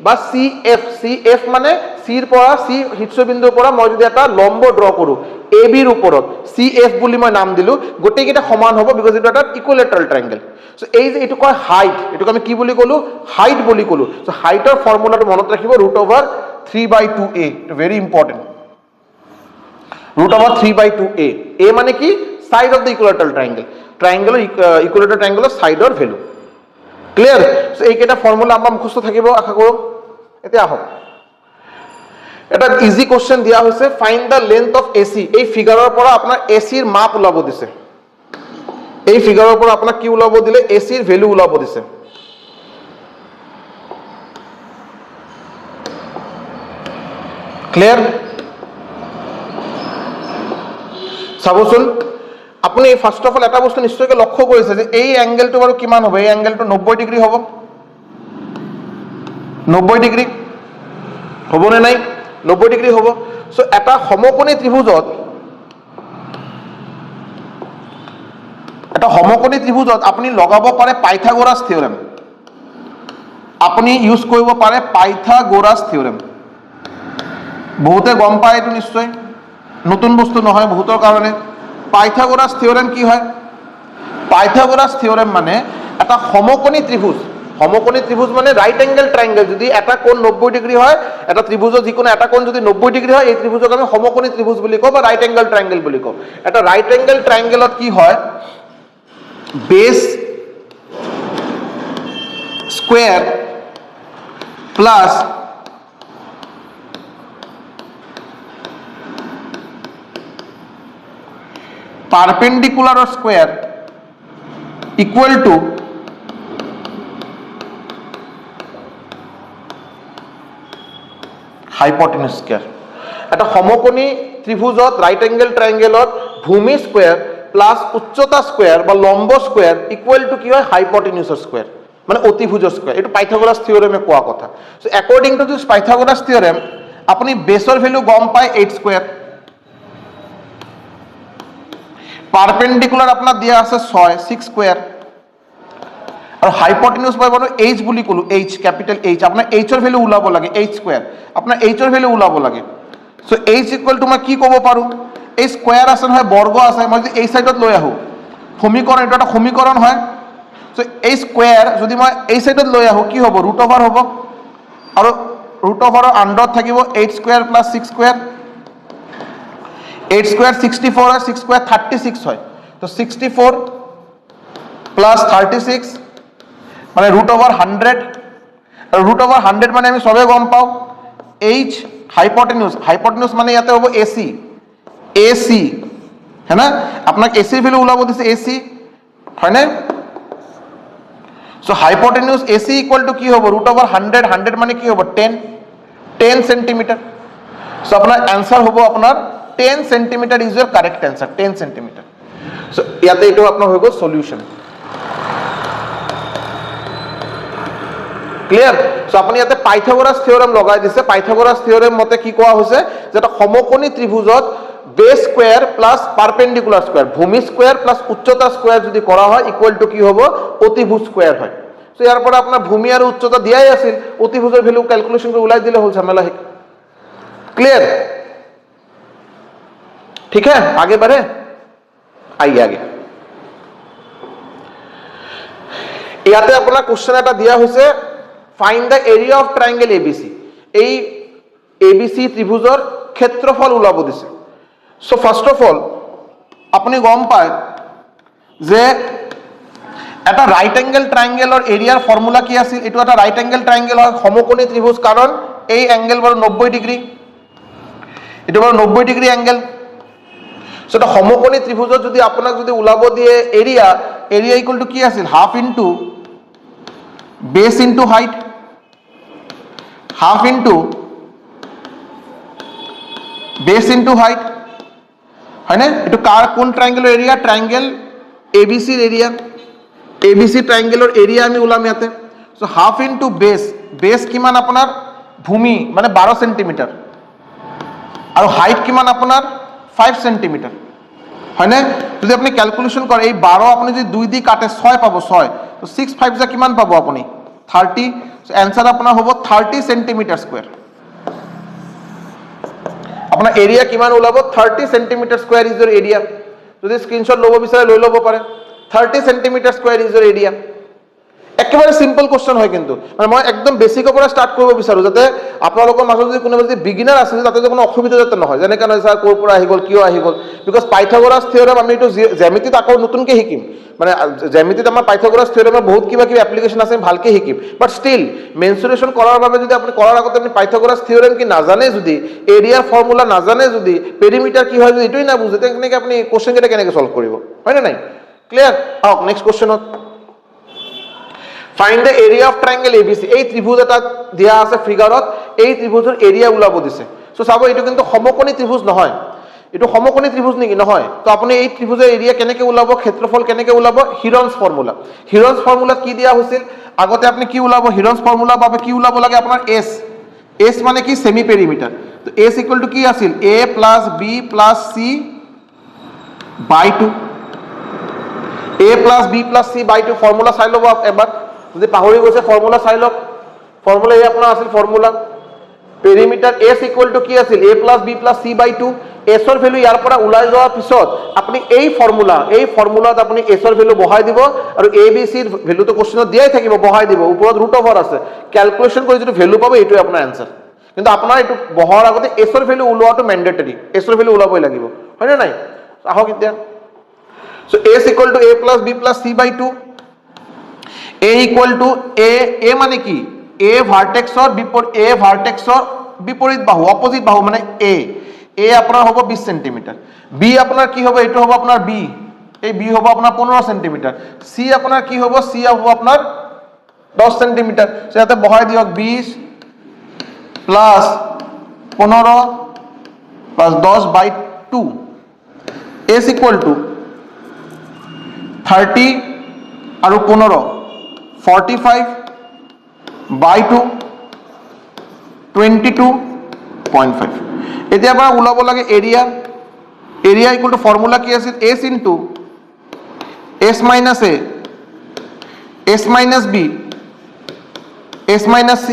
বা CF মানে চিৰ পৰা চি শীৰ্ষবিন্দুৰ পৰা মই যদি এটা লম্ব ড্ৰ কৰোঁ ABৰ ওপৰত, CF বুলি মই নাম দিলোঁ, গোটেইকেইটা সমান হ'ব, বিকজ এইটো এটা ইকুইলেটাৰেল ট্ৰায়াঙ্গেল। সো এই যে এইটো কয় হাইট, এইটোক আমি কি বুলি ক'লো? হাইট বুলি ক'লো। সো হাইটৰ ফৰ্মুলাটো মনত ৰাখিব √3/2a, very important. √3/2a, a মানে কি side of the equilateral triangle, ট্ৰায়াঙ্গেলৰ ইকুইলেটাৰেল ট্ৰায়াঙ্গেলৰ সাইডৰ ভেলু। ক্লিয়াৰ। সো এইকেইটা ফৰ্মুলা আমাৰ মুখস্থ থাকিব আশা কৰোঁ। এতিয়া আহক এটা ইজি কোশ্চেন দিয়া হৈছে, find the length of AC। এই ফিগাৰৰ পৰা আপোনাৰ এচিৰ মাপ ওলাব দিছে, এই ফিগাৰৰ পৰা আপোনাক কি ওলাব দিলে? এচিৰ ভেলু ওলাব দিছে। ক্লিয়াৰ। চাবচোন আপুনি ফাৰ্ষ্ট অফ অল এটা বস্তু নিশ্চয়কৈ লক্ষ্য কৰিছে যে এই এংগেলটো বাৰু কিমান হ'ব? এই এংগেলটো 90 ডিগ্ৰী হ'ব, 90 ডিগ্ৰী হ'বনে নাই? 90 ডিগ্ৰী হ'ব। সো এটা সমকোণী ত্ৰিভুজত, এটা সমকোণী ত্ৰিভুজত আপুনি লগাব পাৰে পাইথাগোৰাছ থিওৰেম, আপুনি ইউজ কৰিব পাৰে পাইথাগোৰাছ থিওৰেম। বহুতে গম পায় এইটো, নিশ্চয় নতুন বস্তু নহয় বহুতৰ কাৰণে। পাইথাগোৰাছ থিওৰেম কি হয়? পাইথাগোৰাছ থিওৰেম মানে এটা সমকোণী ত্ৰিভুজ, সমকোণী ত্ৰিভুজ মানে ৰাইট এংগেল ট্ৰায়াঙ্গেল, যদি এটা কোণ 90 ডিগ্ৰী হয়, এটা ত্ৰিভুজৰ যিকোনো এটা কোণ যদি 90 ডিগ্ৰী হয়, এই ত্ৰিভুজক আমি সমকোণী ত্ৰিভুজ বুলি কওঁ বা ৰাইট এংগেল ট্ৰায়াঙ্গেল বুলি কওঁ। এটা ৰাইট এংগেল ট্ৰায়াঙ্গেলত কি হয়? Base square plus perpendicular square equal to hypotenuse square. এটা সমকোণী ত্রিভুজত রাইট এঙ্গেল ট্রায়াঙ্গেলত ভূমি স্কোয়ার প্লাস উচ্চতা স্কোয়ার বা লম্ব স্কোয়ার ইকুয়াল টু কি হয়? হাইপটেনিউজৰ স্কোয়াৰ, মানে অতিভুজৰ স্কোয়াৰ। এইটো পাইথাগোৰাস থিওৰেমে কোৱা কথা। So according to this পাইথাগোৰাস theorem আপুনি বেসৰ ভ্যালু গম পায় 8 স্কোয়াৰ, পাৰপেন্ডিকুলাৰ আপনাৰ দিয়া আছে 6 স্কোয়াৰ, আৰ হাইপটেনিউজ পাই বাৰু h বুলি ক'লো, h ক্যাপিটাল H। আপোনাৰ h ৰ ভ্যালু ওলাব লাগে h স্কোয়াৰ, আপোনাৰ h ৰ ভ্যালু ওলাব লাগে। সো h ইকুয়াল টু মই কি ক'ব পাৰোঁ? এই স্কোয়াৰ আছে নহয়, বৰ্গ আছে, মই যদি এই সাইডত লৈ আহোঁ, সমীকৰণ, এইটো এটা সমীকৰণ হয়। সো এই স্কোয়াৰ যদি মই এই সাইডত লৈ আহোঁ কি হ'ব? ৰুট অভাৰ হ'ব, আৰু ৰুট অভাৰৰ আণ্ডাৰত থাকিব 8 স্কোয়ার প্লাস 6 স্কোয়ার। 8 স্কোয়ার 64 হয়, 6 স্কোয়ার 36 হয়। তো 64 প্লাস 36 মানে ৰুট অভাৰ 100, আৰু ৰুট অভাৰ 100 মানে আমি সবে গম পাওঁ h হাইপটেনিউজ, হাইপটেনিউজ মানে ইয়াতে হ'ব AC, AC है ना আপনাক এসিৰ ভ্যালু ওলাব দিছে এসি হয় না সো হাইপোটেনিউজ এসি ইকুয়াল টু কি হবে √100 100 মানে কি হবে 10 সেন্টিমিটার সো আপনার आंसर হবে আপনার 10 centimetre is your correct answer 10 centimetre so ইয়াতে এটো আপনার হইব সলিউশন ক্লিয়ার সো আপনি ইয়াতে পাইথাগোরাস থিওরেম লগাই দিছে পাইথাগোরাস থিওরেম মতে কি কোয়া হৈছে যেটা সমকোণী ত্রিভুজত base square plus perpendicular square ভূমি স্কয়ার প্লাস উচ্চতা স্কয়ার যদি করা হয় ইকুয়াল টু কি হবে অতিভুজ স্কয়ার হয় সো ইয়ার পরে আপনার ভূমি আর উচ্চতা দিয়াই আছিল অতিভুজের ভ্যালু ক্যালকুলেশন করে উলাই দিলে হল ঝামেলা है क्लियर ठीक है आगे बढ़े आइए आगे ইয়াতে আপনার কোশ্চেন এটা দিয়া হইছে find the area of triangle ABC এই এবিসি ত্রিভুজের ক্ষেত্রফল উলাব দিছে সো ফার্স্ট অফ অল আপনি গম পায় যে এটা রাইট অ্যাঙ্গেল ট্ৰায়াঙ্গেলৰ এৰিয়াৰ ফর্মুলা কি আছিল এটো এটা রাইট অ্যাঙ্গেল ট্রায়াঙ্গেল হয় সমকোণী ত্রিভুজ কারণ এই অ্যাঙ্গেল বড় 90 ডিগ্রি এটা বড় 90 ডিগ্রি অ্যাঙ্গেল সো এটা সমকোণী ত্রিভুজত যদি আপোনাক যদি উলাব দিয়ে এরিয়া ইকুয়াল টু কি আছিল half into base into height half into base into height হয় না এটা কার কোন ট্ৰায়াঙ্গেলৰ এৰিয়া ট্ৰায়াঙ্গেল এবিসি এৰ এৰিয়া এবিসি ট্ৰায়াঙ্গেলৰ এৰিয়া আমি উলাম ইয়াতে সো হাফ ইনটু বেস কিমান আপোনাৰ ভূমি মানে 12 সেন্টিমিটার আর হাইট কিমান আপনার 5 সেন্টিমিটার হয় না যদি আপনি ক্যালকুলেশন করেন এই 12 আপনি যদি 2 দি কাটে 6 পাবো 6 তো 6 5 যা কিমান পাবো আপনি 30 সো आंसर আপনার হবে 30 সেন্টিমিটার স্কয়ার আপনার এরিয়া কিমান ওলাব 30 centimetre square is your area যদি স্ক্রিনশট লব বিচারে লৈ লব পারে 30 centimetre square is your area একেবারে সিম্পল কোশ্চেন হয় কিন্তু মানে মই একদম বেসিকৰ পৰা স্টাৰ্ট কৰিব বিচাৰো যাতে আপোনালোকৰ মাজত যদি কোনোবা যদি বিগিনাৰ আছে যাতে কোনো অসুবিধা যাতে নহয় যেনে কাৰণে স্যাৰ কোৰ পৰা আহি গল কিয় আহি গল বিকজ পাইথাগোৰাছ থিওৰেম আমি এটো জ্যামিতিত আকৌ নতুনকে শিকিম মানে জ্যামিতিত আমাৰ পাইথাগোৰাছ থিওৰেমৰ বহুত কিবা কিবি এপ্লিকেশন আছে ভালকে শিকিম বাট স্টিল মেনসুৰেশন কৰাৰ বাবে যদি আপুনি কৰাৰ আগতে আপুনি পাইথাগোৰাছ থিওৰেম কি নাজানে যদি এৰিয়াৰ ফৰ্মুলা নাজানে যদি পেৰিমিটাৰ কি হয় যদি এটোই না বুঝে তেনে আপুনি কোশ্চেন কেটা কেনেকৈ সলভ কৰিব হয় না নাই ক্লিয়াৰ আওক নেক্সট কোশ্চেনত find the area of triangle ABC এই ত্রিভুজ এটা দিয়া আছে ফিগারত এই ত্রিভুজের এরিয়া উলাব দিছে সো চাব এটো কিন্তু সমকোণী ত্রিভুজ নহয় এটো সমকোণী ত্রিভুজ নেকি নহয় তো আপনি এই ত্রিভুজের এরিয়া কেনেকে উলাব ক্ষেত্রফল কেনেকে উলাব হিরন্স ফর্মুলা কি দিয়া হৈছিল আগতে আপনি কি উলাব হিরন্স ফর্মুলা পাবে কি উলাব লাগে আপনার এস মানে কি সেমি পেরিমিটার তো এস ইকুয়াল টু কি আছিল a + b + c / 2 a + b + c / 2 formula চাই লব এবাৰ যদি পাহৰি গৈছে ফৰ্মুলা চাই লওক ফৰ্মুলা এই আপোনাৰ আছিল formula perimeter s equal to কি আছিল a + b + c / 2 s এর ভ্যালু ইয়াৰ পৰা ওলাই যোৱাৰ পিছত আপুনি এই ফৰ্মুলাত আপুনি s এৰ ভ্যালু বহাই দিব আৰু a b c এৰ ভ্যালু তো কোশ্চেনত দিয়াই থাকিব বহাই দিব ওপৰত √ওভাৰ আছে ক্যালকুলেশন কৰি যদি ভ্যালু পাবে এইটোই আপোনাৰ आंसर কিন্তু আপোনাৰ এইটো বহাৰ আগতে s এৰ ভ্যালু ওলোৱাটো ম্যান্ডেটৰি s এর ভ্যালু ওলাবই লাগিব হয় না নাই আহক এতিয়া so s equal two a + b + c / 2 a equal to a মানে কি a ভাৰ্টেক্সৰ বিপরীত বাহু অপোজিট বাহু মানে a আপনার হবে 20 সেন্টিমিটার b আপনার কি হবে এটো হবে আপনার b এই b হবে আপনার 15 সেন্টিমিটার c আপনার কি হবে c হবে আপনার 10 সেন্টিমিটার সেটাতে বহাই দিওক 20 plus 15 plus 10/2 s equal to 30 আর 15 45/2 22.5 এতিয়া আমরা উলাব লাগে এরিয়া ইকুয়াল টু ফর্মুলা কি আছে s into s minus a s minus b s minus c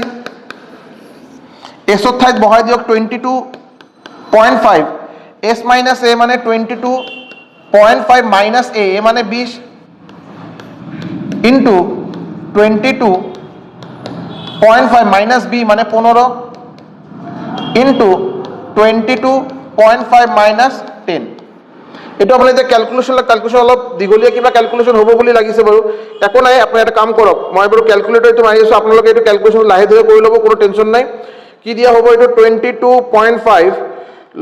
s এর ঠাইত বহাই দিওক 22.5 s মাইনাস a মানে 22.5 মাইনাস a মানে 20 ইনটু 22.5 মাইনাস b মানে 15 ইনটু 22.5 মাইনাস 10 এটা আপনি যে ক্যালকুলেশন অলপ দীঘলীয়া কিবা ক্যালকুলেশন হ'ব বুলি লাগিছে বাৰু একো নাই আপনি এটা কাম কৰক মই বাৰু ক্যালকুলেটৰটো মাৰি আছো আপোনালোকে এইটো ক্যালকুলেশন লাহে ধীৰে কৰি ল'ব কোনো টেনশন নাই কি দিয়া হ'ব এইটো 22.5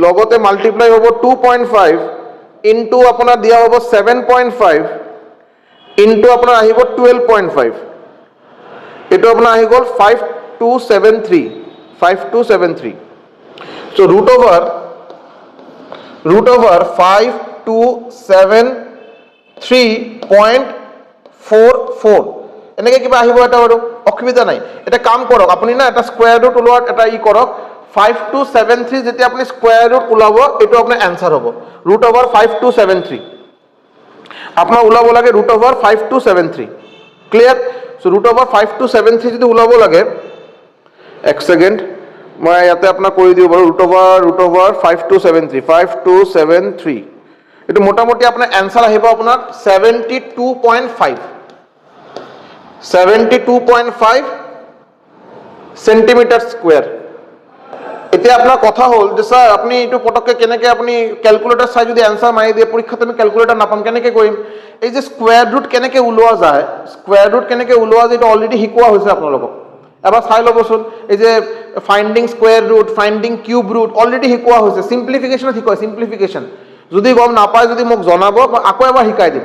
লগতে মাল্টিপ্লাই হ'ব 2.5 ইনটু আপোনাৰ দিয়া হ'ব 7.5 ইনটু আপোনাৰ আহিব 12.5 এইটো আপোনাৰ আহি গ'ল 5273 5273 so root over 5273.44 এনেকে কিবা আহিব এটা বাৰু অসুবিধা নাই এটা কাম কৰক আপুনি না এটা স্কয়াৰ ৰুট উলোৱাত এটা ই কৰক 5273 যেতিয়া আপুনি স্কয়াৰ ৰুট উলাব এটো আপোনাৰ आंसर হ'ব root over 5273 আপোনাৰ উলাব লাগে root over 5273 clear so root over 5273 যদি উলাব লাগে এক সেকেন্ড মই ইয়াতে আপোনাৰ কৰি দিও বাৰু root over 5273 এটো মোটামুটি আপোনাৰ आंसर আহিব আপোনাৰ 72.5 সেন্টিমিটাৰ স্কয়াৰ এতিয়া আপোনাৰ কথা হল যে স্যাৰ আপনি এটো পটকে কেনেকে আপনি ক্যালকুলেটৰ চাই যদি आंसर মাৰি দিয়ে পৰীক্ষাতে আমি ক্যালকুলেটৰ নাপাম কেনেকে কৰিম এই যে স্কয়াৰ ৰুট কেনেকে উলোৱা যায় স্কয়াৰ ৰুট কেনেকে উলোৱা যায় এটা অলৰেডি শিকোৱা হৈছে আপোনালোকক এবাৰ চাই লবচোন এই যে finding square root finding cube root already শিকোৱা হৈছে সিম্পলিফিকেশন শিকোৱা সিম্পলিফিকেশন যদি গম নাপায় যদি মোক জনাব আকৌ এবাৰ শিকাই দিম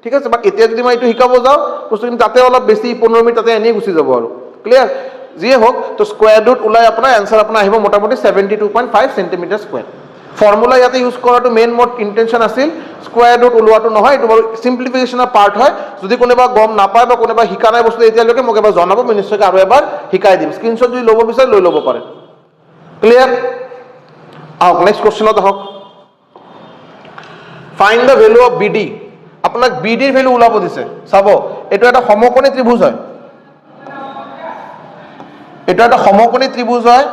ঠিক আছে বাট এতিয়া যদি মই এটো শিকাব যাও বস্তু কিন্তু তাতে অলপ বেছি 15 মিনিট তাতে এনেই গুছি যাব আৰু ক্লিয়াৰ যিয়ে হোক তো স্কয়াৰ ৰুট উলাই আপোনাৰ आंसर আপোনাৰ আহিব মোটামুটি 72.5 সেন্টিমিটাৰ স্কয়াৰ ফৰ্মুলা ইয়াতে ইউজ কৰাটো মেইন মোড ইন্টেনশন আছিল স্কয়াৰ ৰুট উলোৱাটো নহয় এটো সিম্পলিফিকেশনৰ পাৰ্ট হয় যদি কোনোবা গম নাপায় বা কোনোবা শিকা নাই বস্তু এতিয়ালৈকে মোক এবাৰ জনাব মই নিশ্চয়কৈ আৰু এবাৰ শিকাই দিম স্ক্ৰিনশ্বট যদি ল'ব বিচাৰে লৈ ল'ব পাৰে ক্লিয়াৰ আহক নেক্সট কোশ্চেনত আহক find the value of BD আপোনাক BD ৰ ভ্যালু উলাব দিছে চাব এটো এটা সমকোণী ত্ৰিভুজ হয় এটা একটা সমকোণী ত্ৰিভুজ হয়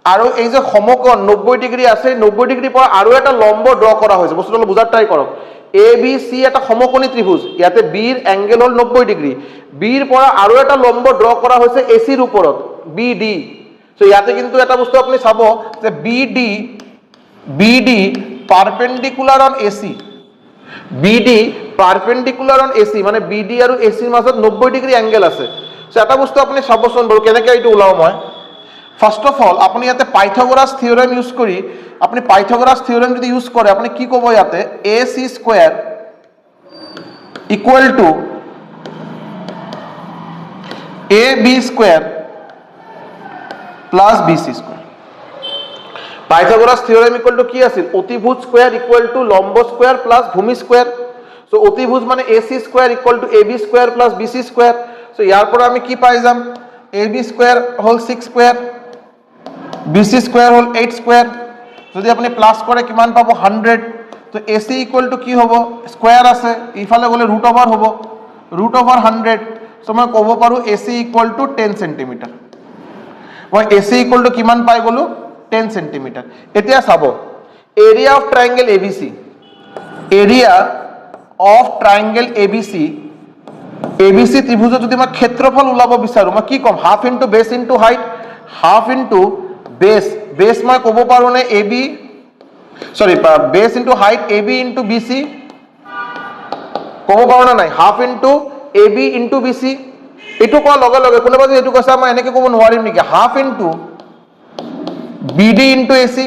আৰু এই যে সমকোণ 90 ডিগ্ৰী আছে 90 ডিগ্ৰী পৰা আৰু এটা লম্ব ড্ৰ কৰা হৈছে বস্তুটো বুজাৰ ট্ৰাই কৰক ABC এটা সমকোণী ত্ৰিভুজ ইয়াতে B ৰ এংগেল হল 90 ডিগ্ৰী B ৰ পৰা আৰু এটা লম্ব ড্ৰ কৰা হৈছে AC ৰ ওপৰত BD সো ইয়াতে কিন্তু এটা বস্তু আপুনি চাব যে BD perpendicular on AC BD perpendicular on AC মানে BD আৰু AC ৰ মাজত 90 ডিগ্ৰী এংগেল আছে সো এটা বস্তু আপুনি চাবচোন বল কেনেকৈ এইটো উলাও মই ফার্স্ট অফ অল আপনি ইয়াতে পাইথাগোরাস থিওরেম ইউজ করি আপনি পাইথাগোরাস থিওরেম যদি ইউজ করে আপনি কি কব ইয়াতে AC square equal to AB square plus BC square Pythagoras theorem equal to কি আছিল অতিভুজ স্কয়ার ইকুয়াল টু লম্ব স্কয়ার প্লাস ভূমি স্কয়ার সো অতিভুজ মানে AC square equal to AB square plus BC square so ইয়াৰ পৰা আমি কি পাই যাম AB square whole 6 square BC square whole 8 square যদি আপনি প্লাস করে কিমান পাবো 100 তো AC ইকুয়াল টু কি হ'ব স্কয়ার আছে ইফালে গলে ৰুট ওভাৰ হ'ব ৰুট ওভাৰ 100 সো মই ক'ব পাৰো AC ইকুয়াল টু 10 সেন্টিমিটার মই AC ইকুয়াল টু কিমান পাই গলো 10 সেন্টিমিটার এতিয়া চাব area of triangle ABC area of triangle ABC ত্ৰিভুজৰ যদি মই ক্ষেত্ৰফল উলাব বিচাৰো মই কি কম half into base into height half into base মই ক'ব পাৰো নে AB sorry base into height AB into BC ক'ব পাৰো না নাই half into AB into BC এটো কোৱা লগে লগে কোনোবা যদি এটো কৈছা মই এনেকে ক'ব নোৱাৰিম নেকি half into BD into AC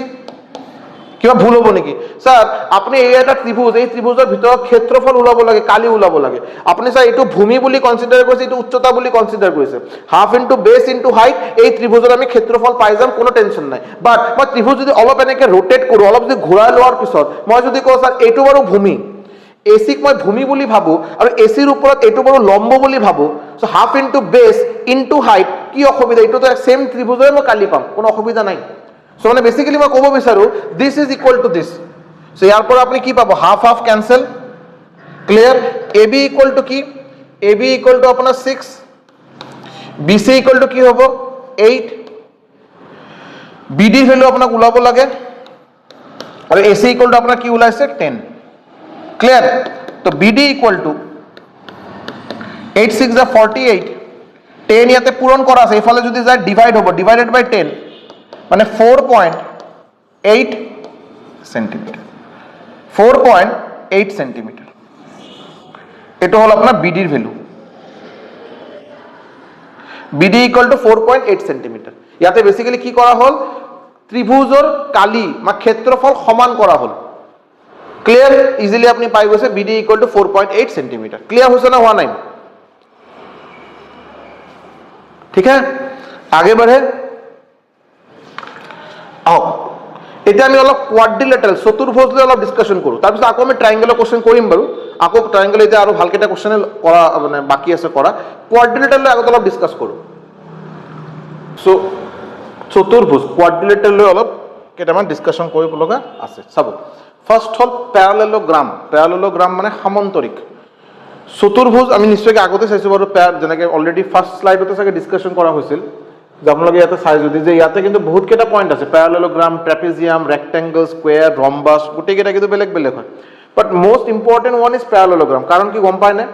কিবা ভুল হ'ব নেকি স্যার আপনি এই এটা ত্রিভুজ এই ত্ৰিভুজৰ ভিতৰত ক্ষেত্ৰফল উলাব লাগে কালি উলাব লাগে আপনি স্যাৰ এটো ভূমি বুলি কনসিডাৰ কৰিছে এটো উচ্চতা বুলি কনসিডাৰ কৰিছে half into base into height এই ত্ৰিভুজৰ আমি ক্ষেত্ৰফল পাই যাম কোনো টেনশন নাই বাট মই ত্ৰিভুজ যদি অলপ এনেকে ৰোটেট কৰো অলপ যদি ঘূৰাই লোৱাৰ পিছত মই যদি কওঁ স্যাৰ এটো বাৰু ভূমি AC ক মই ভূমি বুলি ভাবো আৰু AC ৰ ওপৰত এটো বাৰু লম্ব বুলি ভাবো so half into base into height কি অসুবিধা এটো তো সেম ত্ৰিভুজৰে মই কালি পাম কোনো অসুবিধা নাই সো মানে বেসিক্যালি মই ক'ব বিচাৰো this is equal to this so ইয়াৰ পৰা আপুনি কি পাব half half cancel clear AB equal to কি AB ইকুয়াল টু আপোনাৰ 6 BC ইকুয়াল টু কি হ'ব 8 BD ভ্যালু আপোনাক উলাব লাগে আৰু AC ইকুয়াল টু আপোনাৰ কি উলাইছে 10 ক্লিয়ার তো BD ইকুয়াল টু 8 6 যা 48 10 ইয়াতে পূরণ কৰা আছে ইফালে যদি যায় ডিভাইড হ'ব ডিভাইডেড বাই 10 মানে 4.8 সেন্টিমিটার 4.8 সেন্টিমিটার এটা হল আপনার BD এর value BD equal to 4.8 centimetre ইয়াতে বেসিক্যালি কি করা হল ত্ৰিভুজৰ কালি বা ক্ষেত্ৰফল সমান কৰা হল ক্লিয়াৰ ইজিলি আপুনি পাই গৈছে BD equal to 4.8 centimetre clear হৈছে না হোৱা নাই ঠিক আছে আগে বঢ়ে আও এতিয়া আমি অলপ কোৱাড্ৰিলেটাৰেল চতুৰ্ভুজ লৈ অলপ ডিসকাশন কৰো তাৰপিছত আকৌ আমি ট্ৰায়াঙ্গেলৰ কোশ্চেন কৰিম বাৰু আকৌ ট্ৰায়াঙ্গেল এতিয়া আৰু ভালকে এটা কোশ্চেন কৰা মানে বাকি আছে কৰা কোৱাড্ৰিলেটাৰেল লৈ আগত অলপ ডিসকাস কৰো সো চতুৰ্ভুজ কোৱাড্ৰিলেটাৰেল লৈ অলপ কেইটামান ডিসকাশন কৰিব লগা আছে চাব ফাৰ্স্ট হল প্যাৰালেলোগ্ৰাম মানে সমান্তৰিক চতুৰ্ভুজ আমি নিশ্চয়কৈ আগতে চাইছো বাৰু যেনেকৈ অলৰেডি ফাৰ্স্ট স্লাইডতে চাগে ডিসকাশন কৰা হৈছিল যে আপোনালোকে ইয়াতে চাই যদি যে ইয়াতে কিন্তু বহুত কেইটা পইণ্ট আছে প্যাৰালেলোগ্ৰাম ট্ৰেপিজিয়াম ৰেক্টেংগল স্কুৱেৰ ৰম্বাস গোটেইকেইটা কিন্তু বেলেগ বেলেগ হয় বাট মোষ্ট ইম্পৰ্টেণ্ট ওৱান ইজ প্যাৰালেলোগ্ৰাম কাৰণ কি গম পায় নে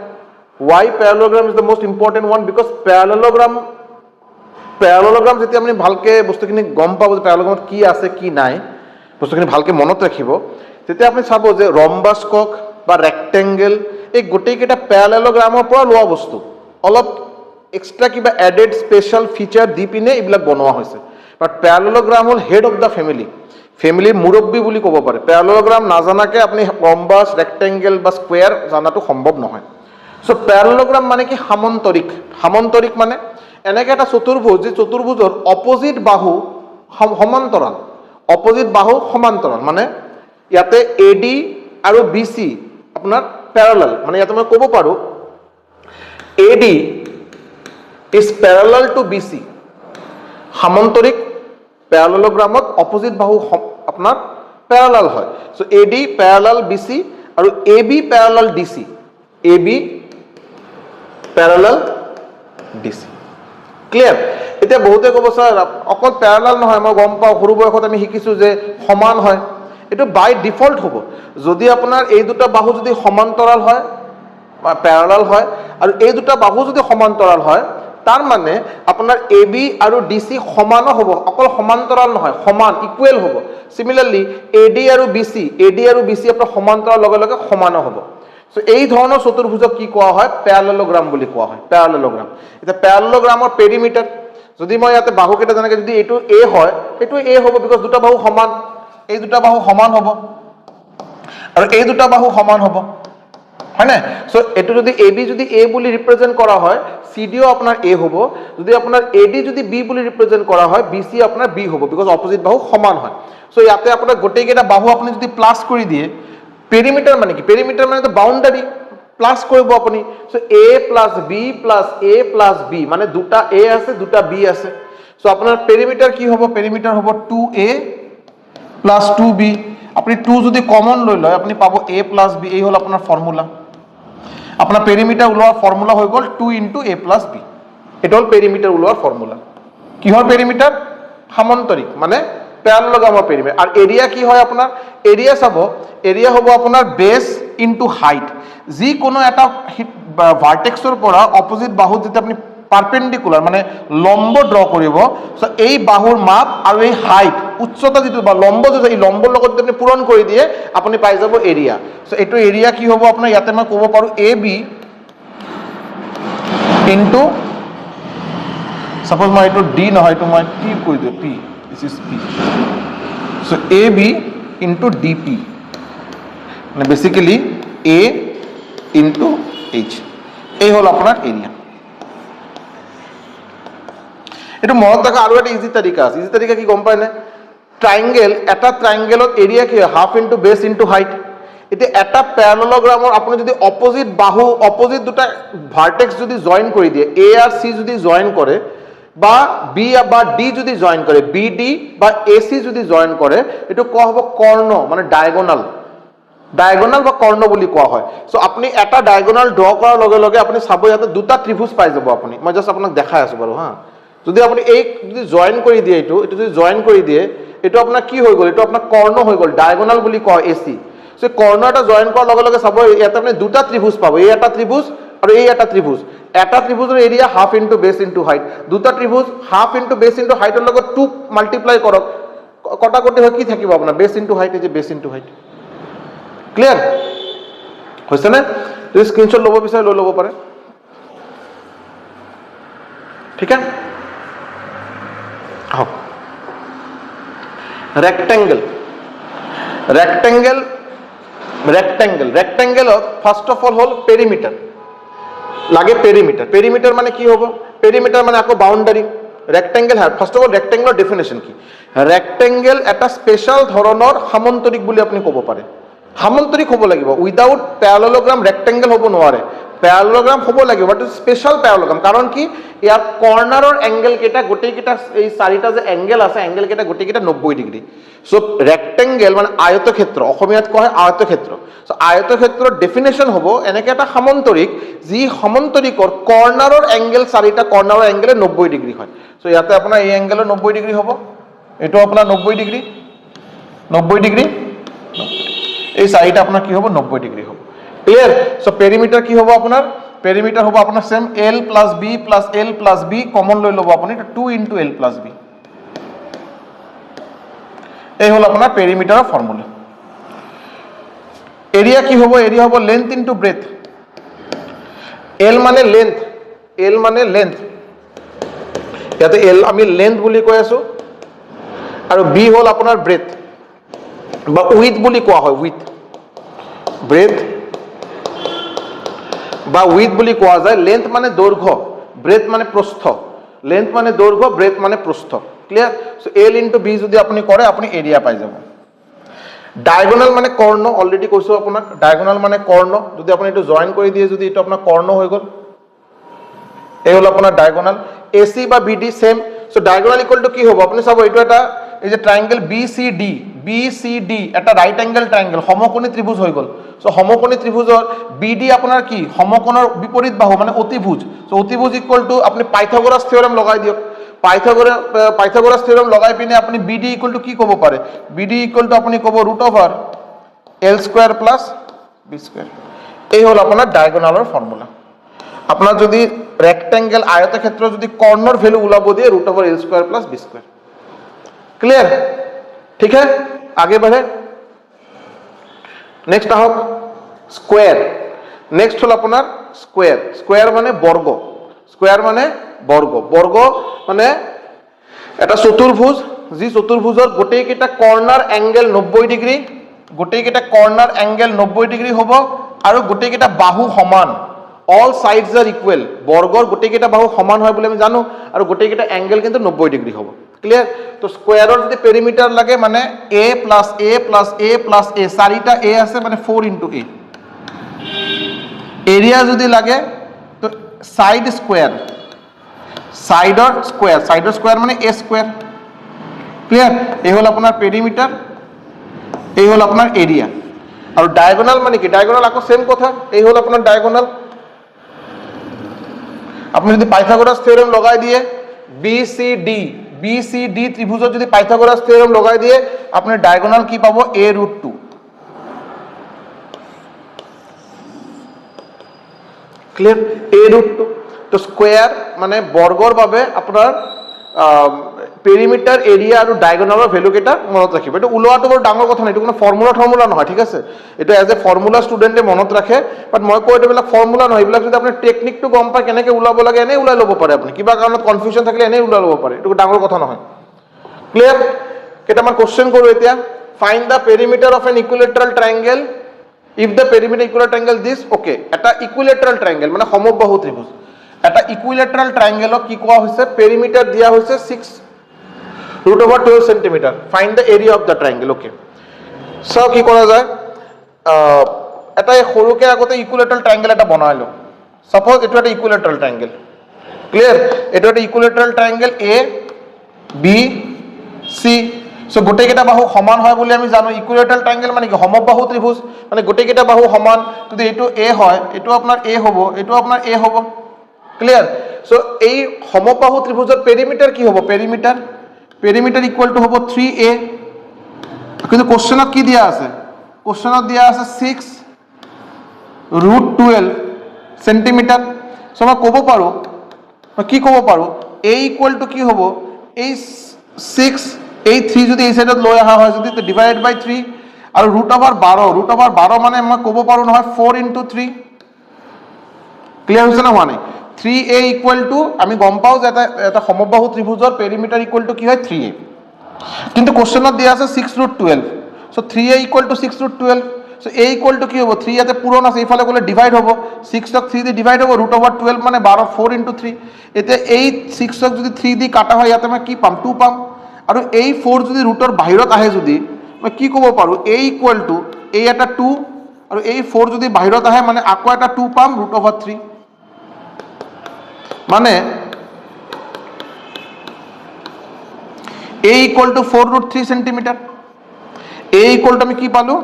why parallelogram is the most important one because parallelogram যেতিয়া আপুনি ভালকে বস্তুখিনি গম পাব যে প্যাৰালেলোগ্ৰামত কি আছে কি নাই বস্তুখিনি ভালকে মনত ৰাখিব তেতিয়া আপুনি চাব যে ৰম্বাস কক বা ৰেক্টেংগল এই গোটেইকেইটা প্যাৰালেলোগ্ৰামৰ পৰা লোৱা বস্তু অলপ এক্সট্ৰা কিবা এডেড স্পেশাল ফিচাৰ দি পিনে এইবিলাক বনোৱা হৈছে বাট প্যাৰালেলোগ্ৰাম হল হেড অফ দা ফ্যামিলিৰ মুৰব্বী বুলি ক'ব পাৰে প্যাৰালেলোগ্ৰাম নাজানাকে আপুনি ৰম্বাস ৰেক্টেংগল বা স্কুৱেৰ জানাটো সম্ভৱ নহয় সো প্যাৰালেলোগ্ৰাম মানে কি সমান্তৰিক মানে এনেকে এটা চতুৰ্ভুজ যে চতুৰ্ভুজৰ অপোজিট বাহু সমান্তৰাল মানে ইয়াতে AD আৰু BC আপোনাৰ প্যাৰালাল মানে ইয়াতে মই ক'ব পাৰো AD is parallel to BC সমান্তৰিক প্যাৰালেলোগ্ৰামত অপোজিট বাহু আপোনাৰ প্যাৰালাল হয় সো AD প্যাৰালাল BC আৰু AB parallel DC AB parallel DC clear এতিয়া বহুতে ক'ব স্যাৰ অকল প্যাৰালাল নহয় মই গম পাওঁ সৰু বয়সত আমি শিকিছো যে সমান হয় এটো বাই ডিফল্ট হ'ব যদি আপোনাৰ এই দুটা বাহু যদি সমান্তৰাল হয় বা প্যাৰালাল হয় আৰু এই দুটা বাহু যদি সমান্তৰাল হয় তাৰ মানে আপোনাৰ AB আৰু DC সমানো হ'ব অকল সমান্তৰাল নহয় সমান ইকুৱেল হ'ব সিমিলাৰলি AD আৰু BC আপোনাৰ সমান্তৰাল লগে লগে সমানো হ'ব সো এই ধৰণৰ চতুৰ্ভুজক কি কোৱা হয় প্যাৰালেলোগ্ৰাম বুলি কোৱা হয় প্যাৰালেলোগ্ৰাম এটা প্যাৰালেলোগ্ৰামৰ পেৰিমিটাৰ যদি মই ইয়াতে বাহু কেইটা জানেকে যদি এটো A হয় এটো A হ'ব বিকজ দুটা বাহু সমান এই দুটা বাহু সমান হ'ব আৰু এই দুটা বাহু সমান হ'ব হয় না সো এটো যদি AB যদি A বুলি ৰিপ্ৰেজেন্ট কৰা হয় CD ও আপোনাৰ A হ'ব যদি আপোনাৰ AD যদি B বুলি ৰিপ্ৰেজেন্ট কৰা হয় BC আপোনাৰ B হ'ব বিকজ অপোজিট বাহু সমান হয় সো ইয়াতে আপোনাৰ গোটেইকেইটা বাহু আপুনি যদি প্লাস কৰি দিয়ে পেৰিমিটাৰ মানে কি পেৰিমিটাৰ মানে তো বাউন্ডাৰী প্লাস কৰিব আপুনি so A + B + A + B মানে দুটা A আছে দুটা B আছে সো আপোনাৰ পেৰিমিটাৰ কি হ'ব পেৰিমিটাৰ হ'ব 2A + 2B আপুনি 2 যদি কমন লৈ লয় আপুনি পাব A + B এই হল আপোনাৰ ফৰ্মুলা আপোনাৰ পেৰিমিটাৰ ওলোৱাৰ ফৰ্মুলা হৈ গল 2 * A + B এটা হল পেৰিমিটাৰ ওলোৱাৰ ফৰ্মুলা কিহৰ পেৰিমিটাৰ সমান্তৰিক মানে প্যাৰালেলোগ্ৰামৰ পেৰিমিটাৰ আৰু এৰিয়া কি হয় আপোনাৰ এৰিয়া চাব এৰিয়া হ'ব আপোনাৰ বেস ইনটু হাইট যি কোনো এটা ভাৰ্টেক্সৰ পৰা অপোজিট বাহুত যেতিয়া আপুনি পাৰপেন্ডিকুলাৰ মানে লম্ব ড্ৰ কৰিব সো এই বাহুৰ মাপ আৰু এই হাইট উচ্চতা যেটো বা লম্ব যেটো এই লম্বৰ লগত যদি আপুনি পূৰণ কৰি দিয়ে আপুনি পাই যাব এৰিয়া সো এটো এৰিয়া কি হ'ব আপোনাৰ ইয়াতে মই ক'ব পাৰো AB ইনটু সাপোজ মই এটো D নহয় এটো মই P কৈ দিও P this is P so AB into DP মানে বেসিক্যালি A ইনটু H এই হল আপনার এরিয়া এটা মনত রাখা আৰু এটা ইজি তৰিকা কি গম পায় না ট্ৰায়াঙ্গেল এটা ট্ৰায়াঙ্গেলত এৰিয়া কি half into base into height এটা এটা প্যাৰালেলোগ্ৰামৰ আপুনি যদি অপোজিট বাহু অপোজিট দুটা ভাৰ্টেক্স যদি জয়েন কৰি দিয়ে A আৰ C যদি জয়েন কৰে বা B বা D যদি জয়েন কৰে BD বা AC যদি জয়েন কৰে এটো কোৱা হ'ব কৰ্ণ মানে ডায়াগোনাল বা কৰ্ণ বুলি কোৱা হয় সো আপুনি এটা ডায়াগোনাল ড্ৰ কৰাৰ লগে লগে আপুনি চাব ইয়াতে দুটা ত্ৰিভুজ পাই যাব আপুনি মই জাস্ট আপোনাক দেখাই আছো বাৰু হা যদি আপুনি এই যদি জয়েন কৰি দিয়ে এটো যদি জয়েন কৰি দিয়ে এটো আপোনাৰ কি হৈ গল এটো আপোনাৰ কৰ্ণ হৈ গল ডায়াগোনাল বুলি কয় AC সো কৰ্ণ এটা জয়েন কৰাৰ লগে লগে চাব ইয়াতে আপুনি দুটা ত্ৰিভুজ পাব এই এটা ত্ৰিভুজ আৰু এই এটা ত্ৰিভুজৰ area half into base into height দুটা ত্ৰিভুজ হাফ ইনটু বেস ইনটু হাইটৰ লগত 2 মাল্টিপ্লাই কৰক কটাকটি হৈ কি থাকিব আপোনাৰ বেস ইনটু হাইট এই যে বেস ইনটু হাইট ক্লিয়াৰ হৈছে না তো স্ক্ৰিনশট লব বিচাৰে লৈ লব পাৰে ঠিক আছে हाँ ৰেক্টেংগেলত ফাৰ্ষ্ট অফ অল হ'ল পেৰিমিটাৰ লাগে। পেৰিমিটাৰ মানে কি হ'ব? পেৰিমিটাৰ মানে আকৌ বাউণ্ডাৰী। ৰেক্টেংগেল হয় ফাৰ্ষ্ট অফ অল ৰেক্টেংগেলৰ ডেফিনেশ্যন কি? ৰেক্টেংগেল এটা স্পেচিয়েল ধৰণৰ সামন্তৰিক বুলি আপুনি ক'ব পাৰে। সামন্তৰিক হ'ব লাগিব, উইদাউট পেৰালেলগ্ৰাম ৰেক্টেংগেল হ'ব নোৱাৰে। পেৰালেলগ্ৰাম হ'ব লাগিব, বাট স্পেচিয়েল পেৰালেলগ্ৰাম। কাৰণ কি ইয়াৰ কৰ্নাৰৰ এংগেল কেইটা গোটেইকেইটা এই চাৰিটা যে এংগেল আছে এংগেল কেইটা গোটেইকেইটা 90 ডিগ্ৰী। চ' ৰেক্টেংগেল মানে আয়তক্ষেত্ৰ, অসমীয়াত কোৱা হয় আয়তক্ষেত্ৰ। চ' আয়তক্ষেত্ৰৰ ডেফিনেশ্যন হ'ব এনেকৈ এটা সামন্তৰিক যি সামন্তৰিকৰ কৰ্নাৰৰ এংগেল চাৰিটা কৰ্নাৰৰ এংগেলে 90 ডিগ্ৰী হয়। চ' ইয়াতে আপোনাৰ এই এংগেলো 90 ডিগ্ৰী হ'ব, এইটো আপোনাৰ 90 ডিগ্ৰী, 90 ডিগ্ৰী, এই চাৰিটা আপোনাৰ কি হ'ব? 90 ডিগ্ৰী হ'ব। ক্লিয়াৰ? চ' পেৰিমিটাৰ কি হ'ব আপোনাৰ? পেৰিমিটাৰ হ'ব আপোনাৰ চেম এল প্লাছ বি কমন লৈ ল'ব আপুনি 2 ইনটু এল প্লাছ বি। এই হ'ল আপোনাৰ পেৰিমিটাৰৰ ফৰ্মুলা। এৰিয়া কি হ'ব? এৰিয়া হ'ব লেন্থ ইনটু ব্ৰেথ। এল মানে লেন্থ, ইয়াতে এল আমি লেন্থ বুলি কৈ আছো, আৰু বি হ'ল আপোনাৰ ব্ৰেথ বা উইথ বুলি কোৱা হয়, উইথ ব্ৰেথ বা উইথ বুলি কোৱা যায়। লেন্থ মানে দৈৰ্ঘ্য, ব্ৰেথ মানে প্ৰস্থ। লেন্থ মানে দৈৰ্ঘ্য, ব্ৰেথ মানে প্ৰস্থ। ক্লিয়াৰ? চ' এল ইনটু বি যদি আপুনি কৰে আপুনি এৰিয়া পাই যাব। ডায়গনাল মানে কৰ্ণ, অলৰেডি কৈছো আপোনাক, ডায়গনাল মানে কৰ্ণ। যদি আপুনি এইটো জইন কৰি দিয়ে যদি এইটো আপোনাৰ কৰ্ণ হৈ গ'ল, এই হ'ল আপোনাৰ ডায়গনাল। এ চি বা B D same. So' diagonal equal to কি হ'ব? আপুনি চাব এইটো এটা এই যে ট্ৰাইংগেল বি চি ডি এটা ৰাইট এংগেল ট্ৰাইংগেল, সমকোণী ত্ৰিভুজ হৈ গ'ল। চ' সমকোণী ত্ৰিভুজৰ বি ডি আপোনাৰ কি? সমকোণৰ বিপৰীত বাহু মানে অতিভুজ। চ' অতিভুজ ইকুৱেল টু আপুনি পাইথাগোৰাছ থিয়ৰেম লগাই দিয়ক। পাইথাগোৰাছ থিয়ৰেম লগাই পিনে আপুনি বি ডি ইকুৱেল টু কি ক'ব পাৰে? বি ডি ইকুৱেল টু আপুনি ক'ব √/L² প্লাছ বি স্কুৱেৰ। এই হ'ল আপোনাৰ ডায়গনালৰ ফৰ্মুলা। আপোনাৰ যদি ৰেক্টেংগেল আয়তক্ষেত্ৰ যদি কৰ্ণৰ ভেলু ওলাব দিয়ে √/L² plus B square. Clear? ठीक है, आगे बढ़े। Next आहक square. नेक्स्ट हल अपना स्क्वायर। स्क्वायर माने बर्ग। स्क्वायर माने बर्ग। बर्ग माने এটা চতুর্ভুজ, যি চতুৰ্ভুজৰ গোটেইকেইটা কৰ্নাৰ এংগেল 90 ডিগ্ৰী, গোটেইকেইটা কৰ্নাৰ এংগেল 90 ডিগ্ৰী হ'ব আৰু গোটেইকেইটা বাহু সমান। All sides R equal. বৰ্গৰ গোটেইকেইটা বাহু সমান হয় বুলি আমি জানো, আৰু গোটেইকেইটা এংগেল কিন্তু 90 ডিগ্ৰী হ'ব। ক্লিয়াৰ? তো স্কোয়াৰৰ যদি পেৰিমিটাৰ লাগে মানে a plus a plus a plus a, চাৰিটা a আছে মানে 4 ইনটু a। এৰিয়া যদি লাগে তো সাইড স্কোয়াৰ, সাইডৰ স্কোয়াৰ মানে a স্কোয়াৰ। ক্লিয়াৰ? এই হ'ল আপোনাৰ পেৰিমিটাৰ, এই হ'ল আপোনাৰ এৰিয়া। আৰু ডায়াগোনাল মানে কি? ডায়াগোনাল আকৌ সেম কথা, এই হ'ল আপোনাৰ ডায়াগোনাল। আপনি যদি পাইথাগোরাস থিওরেম লগাই দিয়ে বি সি ডি ত্রিভুজত যদি পাইথাগোরাস থিওরেম লগাই দিয়ে আপনি ডায়াগোনাল কি পাবো? a√2। ক্লিয়ার? a√2। তো স্কোয়ার মানে বৰ্গৰ বাবে আপোনাৰ পেৰিমিটাৰ, এৰিয়া আৰু ডায়াগোনালৰ ভ্যালু কেইটা মনত ৰাখিব। এটা ওলোৱাটো বৰ ডাঙৰ কথা নাই, এইটো কোনো ফৰ্মুলা নহয়, ঠিক আছে? এইটো এজ এ ফৰ্মুলা ষ্টুডেণ্টে মনত ৰাখে, বাট মই কৈ এইবিলাক ফৰ্মুলা নহয়, এইবিলাক যদি আপুনি টেকনিকটো গম পায় কেনেকৈ ওলাব লাগে এনেই ওলাই ল'ব পাৰে আপুনি। কিবা কাৰণত কনফিউজন থাকিলে এনেই ওলাই ল'ব পাৰে, এইটো ডাঙৰ কথা নহয়। ক্লিয়াৰ? কেইটামান কোশ্চেন কৰোঁ এতিয়া। Find the perimeter of N equilateral triangle if the perimeter equilateral triangle this. Okay, এটা ইকুইলেটাৰেল ট্ৰাইংগেল মানে সমবাহু ত্ৰিভুজ। এটা ইকুইলেটাৰেল ট্ৰাইংগেলক কি কোৱা হৈছে? পেৰিমিটাৰ দিয়া হৈছে 6√12 centimetre. Find the area of the triangle. Okay, so কি কৰা যায়? এটা সৰুকে আগতে ইকুইলেটারাল ট্রায়াঙ্গেল এটা বনাই লওঁ। সাপোজ এটা একটা ইকুইলেটারাল ট্রায়াঙ্গেল। ক্লিয়ার? এটা একটা equilateral triangle A B C. So গোটেইকেইটা বাহু সমান হয় বুলি আমি জানো। ইকুইলেটারাল ট্রায়াঙ্গেল মানে কি? সমবাহু ত্রিভুজ মানে গোটেইকেইটা বাহু সমান। যদি এইটো এ হয়, এইটো আপোনাৰ এ হ'ব, এইটো আপোনাৰ এ হ'ব। ক্লিয়াৰ? সো এই সমবাহু ত্ৰিভুজৰ পেরিমিটার কি হ'ব? পেরিমিটার ইকুয়াল টু হ'ব 3a। কিন্তু কোশ্চেনত কি দিয়া আছে? কোশ্চেনত দিয়া আছে 6√12 সেন্টিমিটার। সো মই ক'ব পাৰোঁ, কি ক'ব পাৰোঁ? a ইকুয়াল টু কি হ'ব? এই 6, এই 3 যদি এই সাইডত লৈ অহা হয় যদি ডিভাইডেড বাই 3 আৰু √12 মানে মই ক'ব পাৰোঁ নহয় 4 ইনটু 3। ক্লিয়াৰ হৈছে না হোৱা নাই? 3a ইকুয়াল টু আমি গম পাওঁ যে এটা সমবাহু ত্ৰিভুজৰ পেৰিমিটাৰ ইকুয়াল টু কি হয়? 3a। কিন্তু কোশ্চেনত দিয়া আছে 6√12। So 3a equal to 6√12। So A equal to কি হবো 3 ইয়াতে পূরণ আছে এইফালে গ'লে ডিভাইড হ'ব 6ক 3 দি ডিভাইড হ'ব √12 মানে 12 4 ইনটু 3 এতে এই 6ক যদি 3 দি কাটা হয় ইয়াতে মই কি পাম 2 পাম আৰু এই 4 যদি ৰুটৰ বাহিৰত আহে যদি মই কি ক'ব পাৰো a ইকুয়াল টু এই এটা 2 আৰু এই 4 যদি বাহিৰত আহে মানে আকৌ এটা 2 পাম √3 মানে a equal to 4√3 centimetre a equal to আমি কি পালো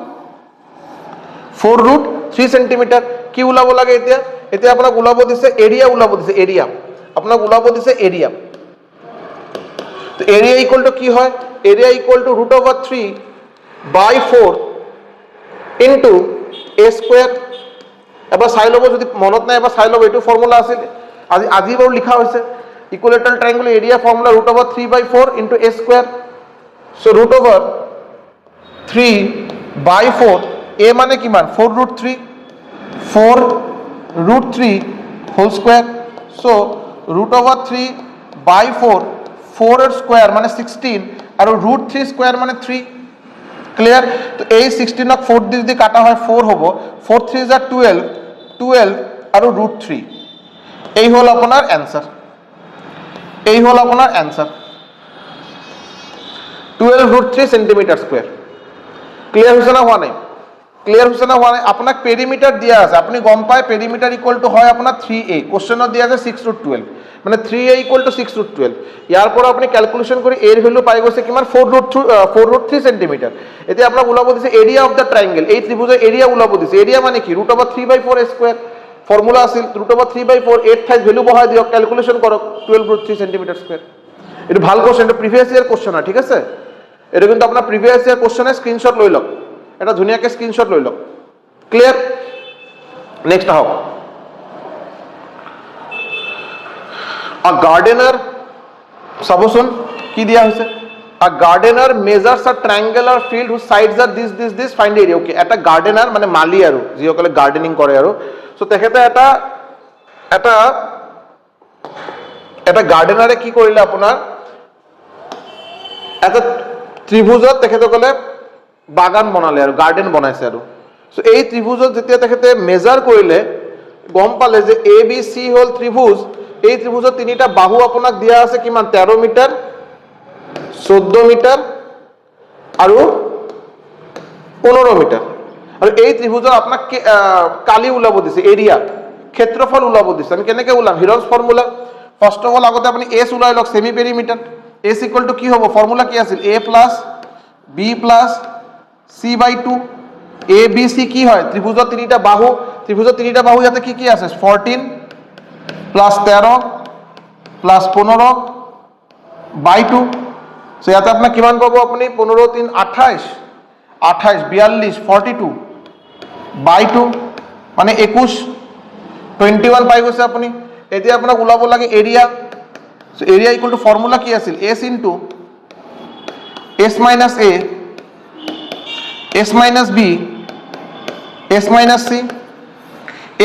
4√3 সেন্টিমিটার কি ওলাব লাগে এতিয়া এতিয়া আপোনাক ওলাব দিছে এৰিয়া ওলাব দিছে এৰিয়া আপোনাক ওলাব দিছে এৰিয়া তো এৰিয়া ইকুয়াল টু কি হয় area equal to √3/4 into a square এবাৰ চাই লব যদি মনত নাই এবাৰ চাই লব এটো ফৰ্মুলা আছিল আজি বাৰু লিখা হৈছে equilateral triangle area formula √3/4 into a square so √3/4 a মানে কিমান 4√3 হোল স্কয়ার সো √3/4 4 এর স্কয়ার মানে 16 আর √3 স্কয়ার মানে 3 ক্লিয়ার তো এই 16 ক 4 দিয়ে যদি কাটা হয় 4 হবে 4 3 যা 12 আর √3 এই হল আপনার অ্যানসার এই হল আপনার অ্যানসার 12√3 সেন্টিমিটার স্কয়ার ক্লিয়ার হইছে না হওয়া নাই ক্লিয়ার হইছে না হওয়া নাই আপনার পেরিমিটার দিয়া আছে আপনি গম পায় পেরিমিটার ইকুয়াল টু হয় আপনার 3a কোশ্চেনত দিয়া আছে 6√12 মানে 3a ইকুয়াল টু 6√12 ইয়ার পর আপনি ক্যালকুলেশন করে এর ভ্যালু পাই গেছে কিমান 4√3 সেন্টিমিটার এতে আপনার উলাব দিছে এরিয়া অফ দ্য ট্রায়াঙ্গেল এই ত্রিভুজের এরিয়া উলাব দিছে এরিয়া মানে কি √3/4 স্কয়ার ফর্মুলা আছিল √3/4 8 থাইজ ভ্যালু বহাই দিও ক্যালকুলেশন করো 12√3 সেন্টিমিটার স্কয়ার এটা ভালো কোশ্চেন এটা প্রিভিয়াস ইয়ার কোশ্চেন ঠিক আছে এটা কিন্তু আপনার প্রিভিয়াস ইয়ার কোশ্চেনের স্ক্রিনশট লই লক এটা ধুনিয়াকে স্ক্রিনশট লই লক ক্লিয়ার নেক্সট আহক আ গার্ডেনার সাবসন কি দিয়া হইছে a gardener measures a triangular field whose sides are this find area okay এটা গার্ডেনার মানে মালি আৰু যিসকলে গাৰ্ডেনিং কৰে আৰু সো তেখেতে এটা গাৰ্ডেনাৰে কি কৰিলে আপোনাৰ এটা ত্ৰিভুজত তেখেতসকলে বাগান বনালে আৰু গাৰ্ডেন বনাইছে আৰু সো এই ত্ৰিভুজত যেতিয়া তেখেতে মেজাৰ কৰিলে গম পালে যে এ বি সি হল ত্রিভুজ এই ত্রিভুজত তিনিটা বাহু আপোনাক দিয়া আছে কিমান 13 মিটার 14 মিটার আৰু 15 মিটাৰ আৰু এই ত্ৰিভুজৰ আপোনাক কালি ওলাব দিছে এৰিয়া ক্ষেত্ৰফল ওলাব দিছে আমি কেনেকৈ ওলাম হিৰন্স ফৰ্মুলা ফার্স্ট অফ অল আগতে আপুনি এস ওলাই লওক সেমি পেরিমিটার এস ইকুয়াল টু কি হ'ব ফর্মুলা কি আছিল a plus b plus c/2 a b c কি হয় ত্ৰিভুজৰ তিনিটা বাহু ইয়াতে কি আছে 14 প্লাস 13 প্লাস 15/2 সো ইয়াতে আপনার কিমান পাবো আপনি 15 3 28 42 42/2 মানে 21 21 পাই গৈছে আপনি এতিয়া আপোনাক ওলাব লাগে area so area equal to formula কি আছিল s into s minus a s minus b s minus c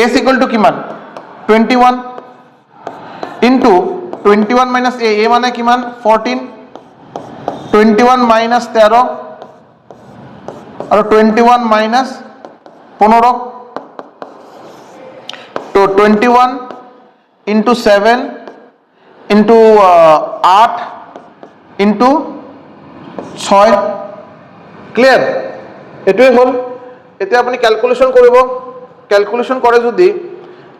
s equal to কিমান 21 ইনটু 21 মাইনাস a মানে কিমান 14 21 মাইনাস 13 আর 21 মাইনাস 15 তো 21 ইনটু 7 ইনটু 8 ইনটু 6 ক্লিয়ার এটাই হল এতে আপনি ক্যালকুলেশন করব ক্যালকুলেশন করে যদি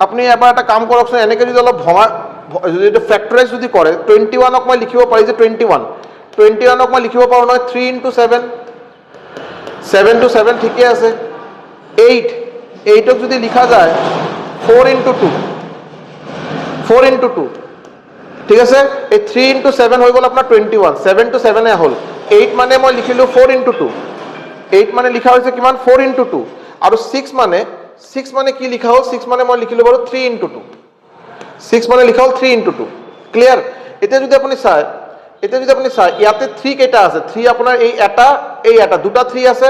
আপনি এবার একটা কাম করকছ এনেকে যদি অলপ ভঙা যদি ফ্যাক্টরাইজ যদি করে 21 ক মই লিখিব পাৰি যে 21 ক মই লিখিব পাৰো নহয় 3 ইনটু 7 7 টু 7 ঠিকই আছে 8 ক যদি লিখা যায় 4 ইনটু 2 ঠিক আছে এই 3 ইনটু 7 হৈ গল আপোনাৰ 21 7 টু 7 এ হল 8 মানে মই লিখিলো 4 ইনটু 2 8 মানে লিখা হৈছে কিমান 4 ইনটু 2 আৰু 6 মানে কি লিখা হল 6 মানে মই লিখিলো বাৰু 3 ইনটু 2 6 মানে লিখা হল 3 ইনটু 2 ক্লিয়ার এতিয়া যদি আপুনি চাই ইয়াতে 3 কেটা আছে 3 আপোনাৰ এই এটা দুটা 3 আছে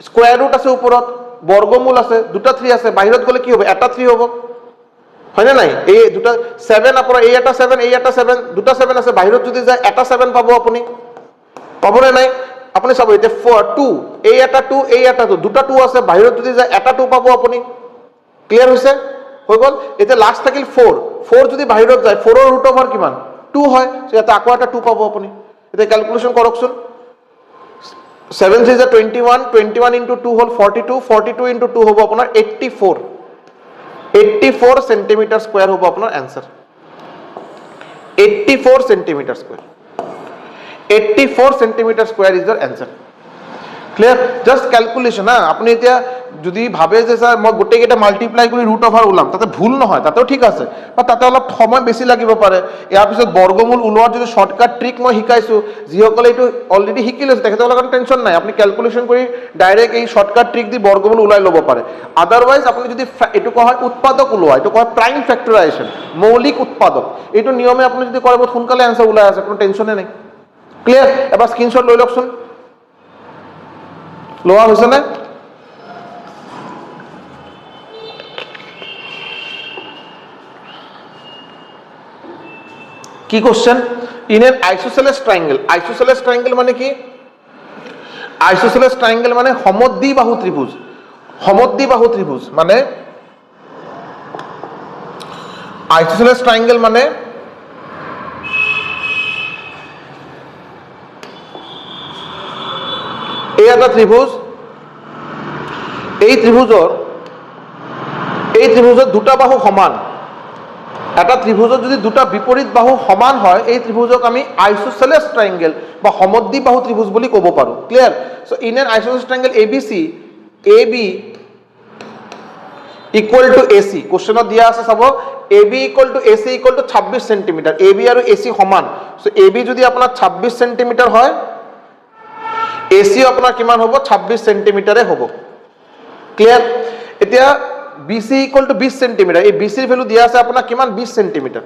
স্কয়াৰ ৰুট আছে উপৰত বৰ্গমূল আছে দুটা 3 আছে বাহিৰত গলে কি হবে এটা 3 হ'ব হয় না নাই এই দুটা 7 আপোনাৰ এই এটা 7 দুটা 7 আছে বাহিৰত যদি যায় এটা 7 পাবো আপুনি পাবনে নাই আপুনি চাব এতিয়া 2 এই এটা 2 এই এটা 2 দুটা 2 আছে বাহিৰত যদি যায় এটা 2 পাব আপুনি ক্লিয়াৰ হৈছে হৈ গ'ল এতিয়া লাষ্ট থাকিল 4 যদি বাহিৰত যায় 4 ৰ ৰুট ওভাৰ কিমান 2 হয় সো এটা আকৌ এটা 2 পাব আপুনি এতিয়া ক্যালকুলেশন কৰকচোন 7 3 is 21 21 into 2 হল 42 42 into 2 হ'ব আপোনাৰ 84 সেন্টিমিটাৰ স্কয়াৰ হ'ব আপোনাৰ answer 84 centimetre square 84 centimetre square is your answer clear just calculation না আপনি এতিয়া যদি ভাবে যে স্যার মই গোটে কেটা মাল্টিপ্লাই কৰি ৰুট ওভাৰ উলাম তাতে ভুল নহয় তাতেও ঠিক আছে বা তাতে অলপ সময় বেছি লাগিব পাৰে ইয়াৰ পিছত বৰ্গমূল উলোৱাৰ যদি শৰ্টকাট ট্ৰিক মই শিকাইছো যিসকলে এটো অলৰেডি শিকি লৈছে তেখেতসকলৰ কাৰণে টেনচন নাই আপুনি ক্যালকুলেশন কৰি ডাইৰেক্ট এই শৰ্টকাট ট্ৰিক দি বৰ্গমূল উলাই ল'ব পাৰে আদাৰৱাইজ আপুনি যদি এটো কোৱা হয় উৎপাদক উলোৱা এটো কোৱা প্ৰাইম ফ্যাক্টৰাইজেশন মৌলিক উৎপাদক এটো নিয়মে আপুনি যদি কৰে বহুত সোনকালে आंसर উলাই আছে কোনো টেনচনে নাই ক্লিয়াৰ এবাৰ স্ক্ৰিনশ্বট লৈ লওকচোন লোৱা হৈছে না কি question in an isosceles triangle মানে কি আইসোসেলেস ট্রায়াঙ্গেল মানে সমদ্বিবাহু ত্রিভুজ মানে আইসোসেলেস ট্রায়াঙ্গেল মানে এই এটা ত্রিভুজ এই ত্ৰিভুজৰ দুটা বাহু সমান এটা ত্ৰিভুজৰ যদি দুটা বিপৰীত বাহু সমান হয় এই ত্ৰিভুজক আমি আইসোসেলেস ট্ৰায়াঙ্গেল বা সমদ্বিবাহু ত্ৰিভুজ বুলি ক'ব পাৰো clear so in an isosceles triangle ABC AB equal to AC কোশ্চেনত দিয়া আছে চাব AB equal to AC equal to 26 centimetre AB আৰু AC সমান সো AB যদি আপোনাৰ 26 সেন্টিমিটাৰ হয় AC আপোনাৰ কিমান হ'ব 26 সেন্টিমিটাৰে হ'ব ক্লিয়াৰ এতিয়া BC ইকুয়াল টু 20 সেন্টিমিটাৰ এই BC এৰ ভ্যালু দিয়া আছে আপোনাৰ কিমান 20 সেন্টিমিটার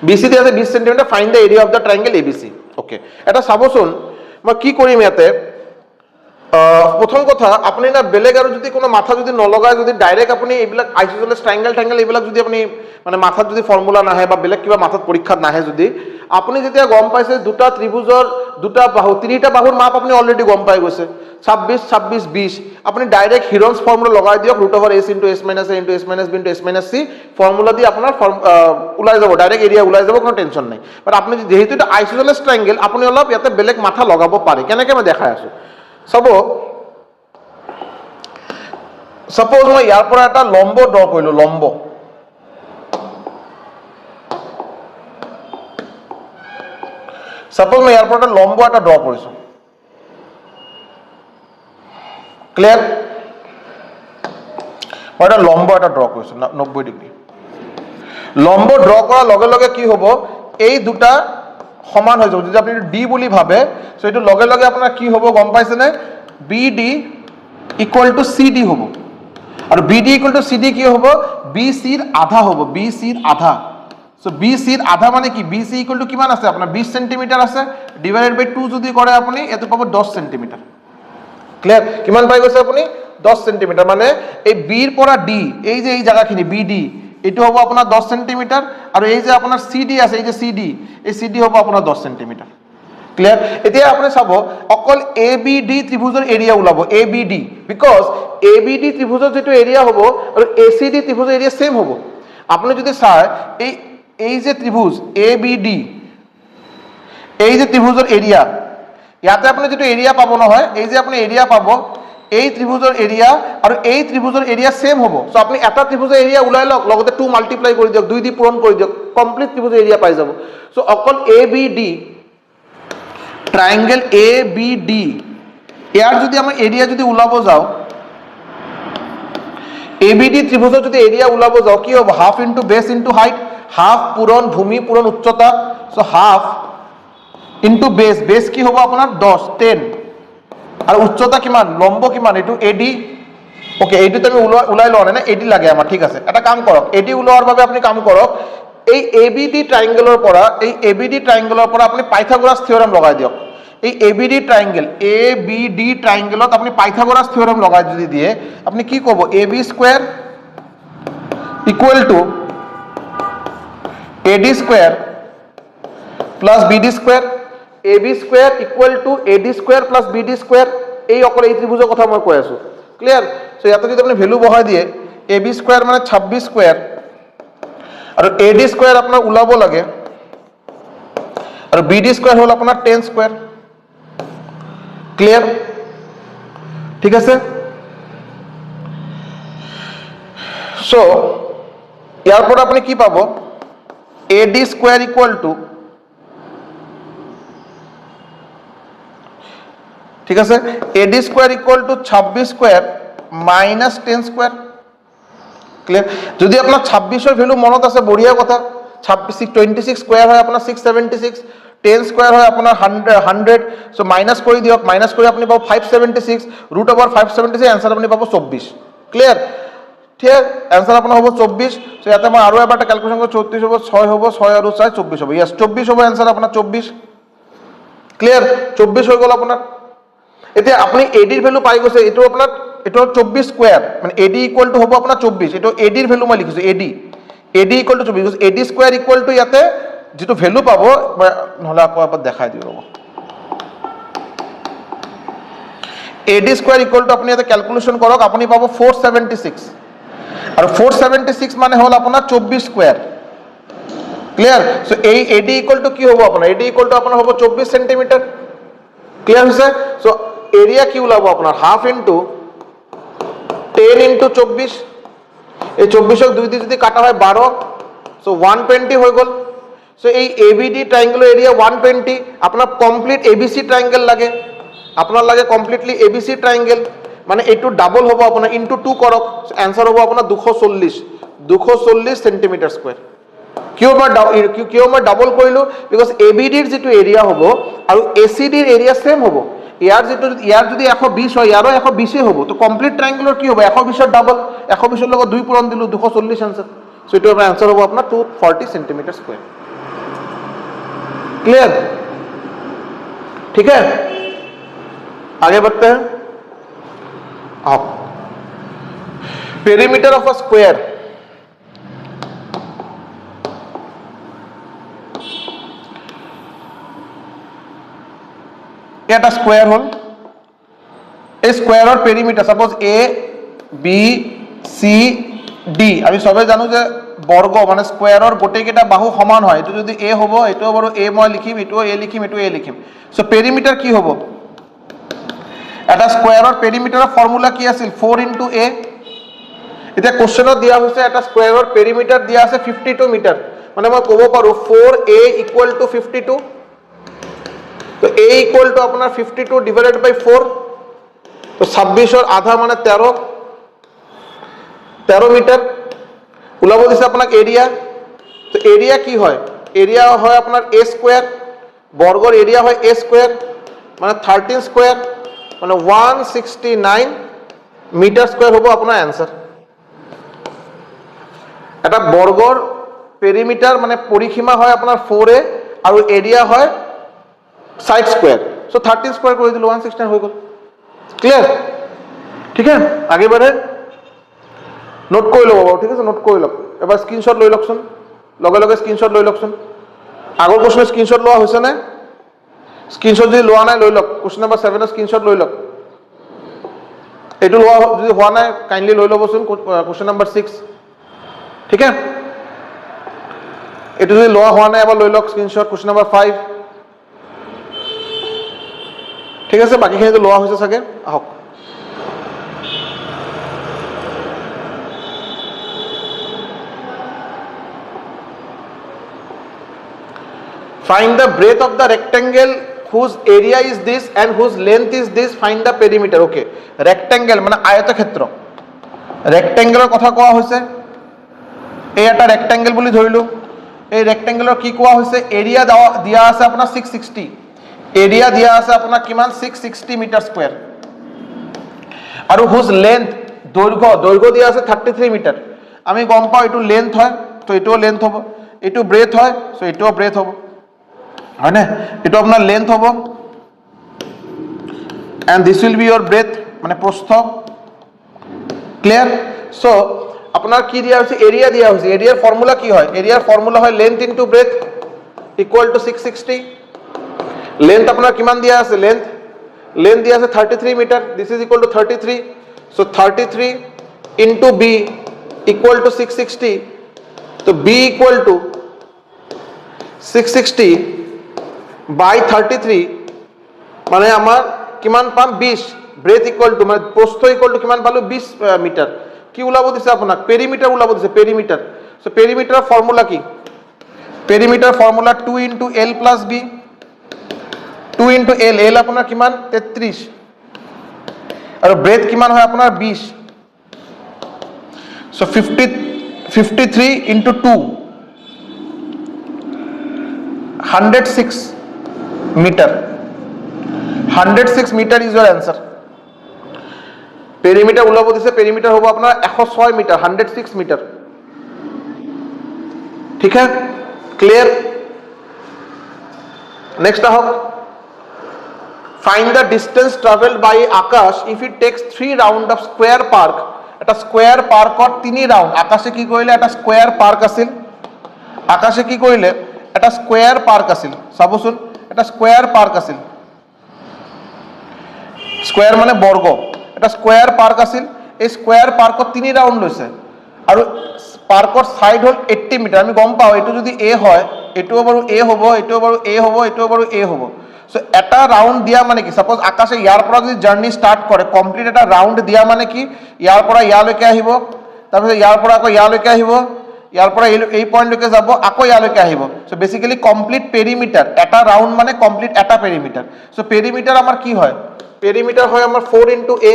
BC দিয়া আছে 20 centimetre find the area of the triangle ABC okay এটা চাবচোন মই কি কৰিম ইয়াতে প্ৰথম কথা আপনি না বেলেগ আৰু যদি কোনো মাথা যদি নলগায় যদি ডাইরেক্ট আপনি এইবিলাক আইসোসেলেস ট্রায়াঙ্গেল এইবিলাক যদি আপনি মানে মাথাত যদি ফর্মুলা নাহে বা বেলেগ কিবা মাথাত পৰীক্ষাত নাহে যদি আপনি যেতিয়া গম পাইছে দুটা ত্ৰিভুজৰ দুটা বাহু তিনিটা বাহুৰ মাপ আপনি অলরেডি গম পাই গৈছে 26 26 20 আপনি ডাইরেক্ট হিরন্স ফর্মুলা লগাই দিয়ক √s * s - a * s - b * s - c formula দি আপনার উলাই যাব ডাইরেক্ট এরিয়া উলাই যাব কোনো টেনশন নাই বাট আপনি যেহেতু এটা আইসোসেলেস ট্রায়াঙ্গেল আপনি অলপ ইয়াতে বেলেগ মাথা লগাব পারে কেনেকে মই দেখাই আছো সাপোজ মই ইয়াৰ পৰা এটা লম্ব ড্ৰ কৰিলো লম্ব সাপোজ মই ইয়াৰ পৰা এটা লম্ব এটা ড্ৰ কৰিছো ক্লিয়াৰ মই এটা লম্ব এটা ড্ৰ কৰিছো 90 ডিগ্ৰী লম্ব ড্ৰ কৰাৰ লগে লগে কি হ'ব এই দুটা সমান হৈ যাব যদি আপুনি ডি বুলি ভাবে সো এটো লগে লগে আপোনাৰ কি হ'ব গম পাইছে নে BD ইকুয়াল টু CD হ'ব আৰু BD ইকুয়াল টু CD কি হ'ব BC ৰ আধা হ'ব BC ৰ আধা সো BC ৰ আধা মানে কি BC ইকুয়াল টু কিমান আছে আপোনাৰ 20 সেন্টিমিটাৰ আছে ডিভাইডেড বাই 2 যদি কৰে আপুনি এটো পাব 10 সেন্টিমিটাৰ ক্লিয়াৰ কিমান পাই গৈছে আপুনি 10 সেন্টিমিটাৰ মানে এই B ৰ পৰা D এই যে এই জায়গাখিনি BD এটো হ'ব আপোনাৰ 10 সেন্টিমিটাৰ আৰু এই যে আপোনাৰ CD আছে এই যে CD এই CD হ'ব আপোনাৰ 10 সেন্টিমিটাৰ ক্লিয়াৰ এতিয়া আপুনি চাব অকল ABD ত্ৰিভুজৰ এৰিয়া ওলাব ABD বিকজ ABD ত্ৰিভুজৰ যেটো এৰিয়া হ'ব আৰু ACD ত্ৰিভুজৰ এৰিয়া সেম হ'ব আপুনি যদি চাই এই যে ত্ৰিভুজ ABD এই যে ত্ৰিভুজৰ এৰিয়া ইয়াতে আপুনি যেটো এৰিয়া পাব নহয় এই যে আপুনি এৰিয়া পাব এই ত্ৰিভুজৰ এৰিয়া আৰু এই ত্ৰিভুজৰ এৰিয়া সেম হ'ব সো আপুনি এটা ত্ৰিভুজৰ এৰিয়া উলাই লওক লগতে 2 মাল্টিপ্লাই কৰি দিয়ক 2 দি পূৰণ কৰি দিয়ক কমপ্লিট ত্ৰিভুজৰ এৰিয়া পাই যাব সো অকল ABD ট্ৰায়াঙ্গেল ABD ইয়াৰ যদি আমি এৰিয়া যদি উলাব যাও ABD ত্ৰিভুজৰ যদি এরিয়া উলাব যাও কি হ'ব half into base into height half পূৰণ ভূমি পূৰণ উচ্চতা সো হাফ ইনটু বেস কি হ'ব আপোনাৰ 10 আৰু উচ্চতা কিমান লম্ব কিমান এটো AD ওকে এইটো তুমি উলাই লও না AD লাগে আমাৰ ঠিক আছে এটা কাম কৰক AD উলোৱাৰ বাবে আপুনি কাম কৰক এই ABD ট্ৰায়াঙ্গেলৰ পৰা আপুনি পাইথাগোৰাছ থিওৰেম লগাই দিয়ক এই ABD ট্ৰায়াঙ্গেলত আপুনি পাইথাগোৰাছ থিওৰেম লগাই যদি দিয়ে আপুনি কি ক'ব AB square equal to AD square plus BD square AB square equal to AD square plus BD square এই অকল এই ত্ৰিভুজৰ কথা মই কৈ আছো ক্লিয়াৰ সো ইয়াতে যদি আপুনি ভ্যালু বহাই দিয়ে AB স্কোয়াৰ মানে 26 স্কোয়াৰ আৰু AD স্কোয়াৰ আপোনাৰ ওলাব লাগে আৰু BD স্কোয়াৰ হ'ল আপোনাৰ 10 স্কোয়াৰ ক্লিয়াৰ ঠিক আছে সো ইয়াৰ পৰা আপুনি কি পাব AD স্কোয়াৰ ইকুৱেল টু ঠিক আছে AD square equal to 26 square minus 10 square clear যদি আপনার 26 এর ভ্যালু মনত আছে বঢ়িয়া কথা 26 স্কোয়ার হয় আপনার 676 10 স্কোয়ার হয় আপনার 100 সো মাইনাস করে দিয়ক মাইনাস করে আপনি পাবো 576 রুট ওভার 576 आंसर আপনি পাবো 24 ক্লিয়ার ঠিক आंसर আপনার হবে 24 সো ইয়াতে আমরা আরো একটা ক্যালকুলেশন করব 34 হবে 6 হবে 6 আর 6 24 হবে यस 24 হবে आंसर আপনার 24 ক্লিয়ার 24 হয়ে গেল আপনার এতে আপনি AD এর ভ্যালু পাই গেছে এটো আপনার এটো 24 স্কয়ার মানে AD ইকুয়াল টু হবে আপনার 24 এটো AD এর ভ্যালু মই লিখিছো AD equal to 24 AD square equal two ইয়াতে যেটো ভ্যালু পাবো নহলে আকৌ দেখাই দিও ৰব AD স্কয়াৰ ইকুয়াল টু আপনি ইয়াতে ক্যালকুলেশন কৰক আপনি পাবো 476 আর 476 মানে হল আপনার 24 স্কয়ার ক্লিয়ার সো এই AD ইকুয়াল টু কি হবে আপনার AD ইকুয়াল টু আপনার হবে 24 সেন্টিমিটার ক্লিয়ার হইছে সো এরিয়া কি ওলাবো আপনার হাফ ইনটু 10 ইনটু 24 এই 24 ক 2 দিয়ে যদি কাটা হয় 12 সো 120 হয়ে গেল সো এই ABD ট্রায়াঙ্গেল এরিয়া 120 আপনার কমপ্লিট ABC ট্রায়াঙ্গেল লাগে আপনার লাগে কমপ্লিটলি ABC ট্রায়াঙ্গেল মানে এটু ডাবল হবে আপনার ইনটু 2 করক आंसर হবে আপনার 240 সেন্টিমিটার স্কয়ার কিয় মই ডাবল কইলো বিকজ ABD এর যেটো এরিয়া হবো আর ACD এর এরিয়া সেম হবো ইয়ার যদি 120 হয় ইয়ারও 120 হবো তো কমপ্লিট ট্রায়াঙ্গেলর কি হবে 120 এর ডাবল 120 এর লগে 2 পূরণ দিলু 240 आंसर সো এটার आंसर হবে আপনার 240 সেন্টিমিটার স্কয়ার क्लियर ठीक है आगे बढ़ते हैं आप पेरीमीटर ऑफ अ स्क्वायर এটা স্কয়ার হল এই স্কয়ারর পেরিমিটার সাপোজ এ বি সি ডি আমি সবাই জানো যে বর্গ মানে স্কয়ারর গোটেইকেটা বাহু সমান হয় এটো যদি এ হবো এটো বড় এ মই লিখিম এটো এ লিখিম এটো এ লিখিম সো পেরিমিটার কি হবো এটা স্কয়ারর পেৰিমিটাৰৰ ফর্মুলা কি আছিল 4 ইনটু এ এটা কোশ্চেনত দিয়া হৈছে এটা স্কয়ারর পেরিমিটার দিয়া আছে 52 মিটার মানে মই কব পাৰো 4a ইকুয়াল টু 52 तो a इक्वल टू अपना 52 डिवाइडेड बाय 4 तो 26 और आधा माने 13 मीटर ওলাব দিছে আপনাক এরিয়া তো এরিয়া কি হয় এরিয়া হয় আপনার a স্কয়ার বর্গর এরিয়া হয় a স্কয়ার মানে 13 স্কয়ার মানে 169 মিটার স্কয়ার হবে আপনার आंसर এটা বর্গর পেরিমিটার মানে পরিসীমা হয় আপনার 4a আর এরিয়া হয় साइड स्क्वायर सो 13 स्क्वायर कर दिलो 169 हो गल क्लियर ठीक है आगे बढ़े নোট কৰি লব ঠিক আছে নোট কৰি লওক এবাৰ স্ক্ৰিনশ্বট লৈ লওকচোন লগে লগে স্ক্ৰিনশ্বট লৈ লওকচোন আগৰ কোশ্চেন স্ক্ৰিনশ্বট লোৱা হৈছে নে স্ক্ৰিনশ্বট যদি লোৱা নাই লৈ লওক কোশ্চেন নম্বৰ 7 এৰ স্ক্ৰিনশ্বট লৈ লওক এটো লোৱা যদি হোৱা নাই কাইন্ডলি লৈ লবচোন কোশ্চেন নম্বৰ 6 ঠিক আছে এটো যদি লোৱা হোৱা নাই এবাৰ লৈ লওক স্ক্ৰিনশ্বট কোশ্চেন নম্বৰ 5 ঠিক আছে বাকিখিনি তো লোৱা হৈছে সাগে আহক find the breadth of the rectangle whose area is this and whose length is this find the perimeter okay rectangle মানে আয়তক্ষেত্র rectangle কথা কোৱা হৈছে এই এটা rectangle বুলি ধৰিলো এই rectangle কি কোৱা হৈছে এৰিয়া দিয়া আছে আপোনাৰ 660 এৰিয়া দিয়া আছে আপোনাৰ কিমান 660 মিটাৰ স্কয়াৰ আৰু হুজ লেন্থ দৈর্ঘ্য দিয়া আছে 33 মিটার আমি গম পাও এটো লেন্থ হয় তো এটো লেন্থ হ'ব এটো ব্রেথ হয় সো এটো ব্রেথ হ'ব হয় না এটো আপনার লেন্থ হ'ব and this will be your breadth মানে প্রস্থ ক্লিয়ার সো আপনার কি দিয়া আছে এরিয়া দিয়া আছে এরিয়ার ফর্মুলা কি হয় এরিয়ার ফর্মুলা হয় length into breadth equal to 660 length আপোনাৰ কিমান দিয়া আছে লেন্থ দিয়া আছে 33 metre this is equal to 33 so 33 into B equal to 660 তো বি ইকুয়াল টু 660 বাই 33 মানে আমার কিমান পাম 20 ব্রেথ ইকুয়াল টু মানে প্রস্থ ইকুয়াল টু কিমান পালো 20 মিটার কি ওলাব দিছে আপোনাক পেরিমিটার ওলাব দিছে পেরিমিটার সো পেৰিমিটাৰৰ ফৰ্মুলা কি perimeter formula 2 into l plus b 2 into l আপোনাৰ কিমান 33 আৰু ব্ৰেথ কিমান হয় আপোনাৰ 20 so 53 into 2 106 metre 106 metre is your answer perimeter ওলাব দিছে পেৰিমিটাৰ হ'ব আপোনাৰ 106 মিটার 106 মিটার ঠিক है क्लियर नेक्स्ट आहक find the distance travelled by Akash if it takes 3 round of square park এটা স্কয়ার পার্কত 3 রাউন্ড আকাশে কি কইলে এটা স্কয়ার পার্ক আছিল আকাশে কি কইলে এটা স্কয়ার পার্ক আছিল সাবুসুন এটা স্কয়ার পার্ক আছিল স্কয়ার মানে বর্গ এটা স্কয়ার পার্ক আছিল এই স্কয়ার পার্কত 3 রাউন্ড লৈছে আৰু পাৰ্কৰ সাইড হল 80 মিটাৰ আমি গম পাও এটো যদি এ হয় এটো বাৰু এ হ'ব এটো বাৰু এ হ'ব এটো বাৰু এ হ'ব সো এটা ৰাউন্ড দিয়া মানে কি সাপোজ আকাশে ইয়াৰ পৰা যদি জাৰ্নি স্টাৰ্ট কৰে কমপ্লিট এটা ৰাউন্ড দিয়া মানে কি ইয়াৰ পৰা ইয়ালৈকে আহিব তাৰপিছত ইয়াৰ পৰা আকৌ ইয়ালৈকে আহিব ইয়াৰ পৰা এই পয়েন্টলৈকে যাব আকৌ ইয়ালৈকে আহিব সো বেসিক্যালি কমপ্লিট পেৰিমিটাৰ এটা ৰাউন্ড মানে কমপ্লিট এটা পেৰিমিটাৰ সো পেৰিমিটাৰ আমাৰ কি হয় পেৰিমিটাৰ হয় আমাৰ 4 ইনটু a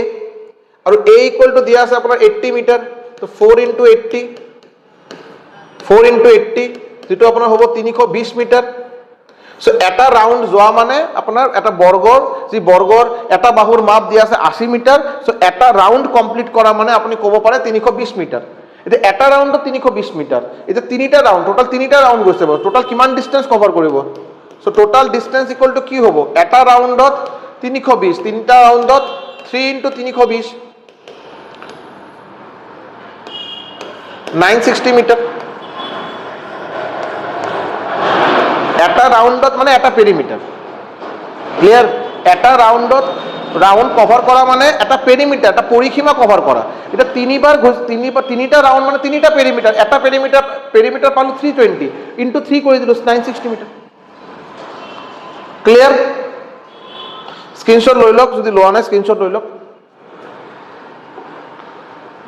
আৰু a ইকুয়াল টু দিয়া আছে আপোনাৰ 80 মিটাৰ তো 4 ইনটু 80 4 ইনটু 80 যেটো আপোনাৰ হ'ব 320 মিটাৰ সো এটা ৰাউন্ড যোৱা মানে আপোনাৰ এটা বৰ্গৰ যি বৰ্গৰ এটা বাহুৰ মাপ দিয়া আছে 80 মিটাৰ সো এটা ৰাউন্ড কমপ্লিট কৰা মানে আপুনি ক'ব পাৰে 320 মিটাৰ এটা এটা ৰাউন্ডত 320 মিটাৰ এটা তিনিটা ৰাউন্ড টোটাল তিনিটা ৰাউন্ড গৈছে টোটাল কিমান ডিসটেন্স কভাৰ কৰিব so total distance equal to কি হ'ব এটা রাউন্ডত 320 তিনিটা রাউন্ডত 3 ইনটু 320 960 মিটার এটা রাউন্ডত মানে এটা পেরিমিটার ক্লিয়ার এটা রাউন্ডত রাউন্ড কভার করা মানে এটা পেরিমিটার এটা পরিসীমা কভার করা এটা তিনিটা রাউন্ড মানে তিনিটা পেরিমিটার এটা পেরিমিটার পালো 320 ইনটু 3 করে দিলো 960 মিটার ক্লিয়ার স্ক্রিনশট লৈ লওক যদি লোৱা নাই স্ক্ৰিনশট লৈ লওক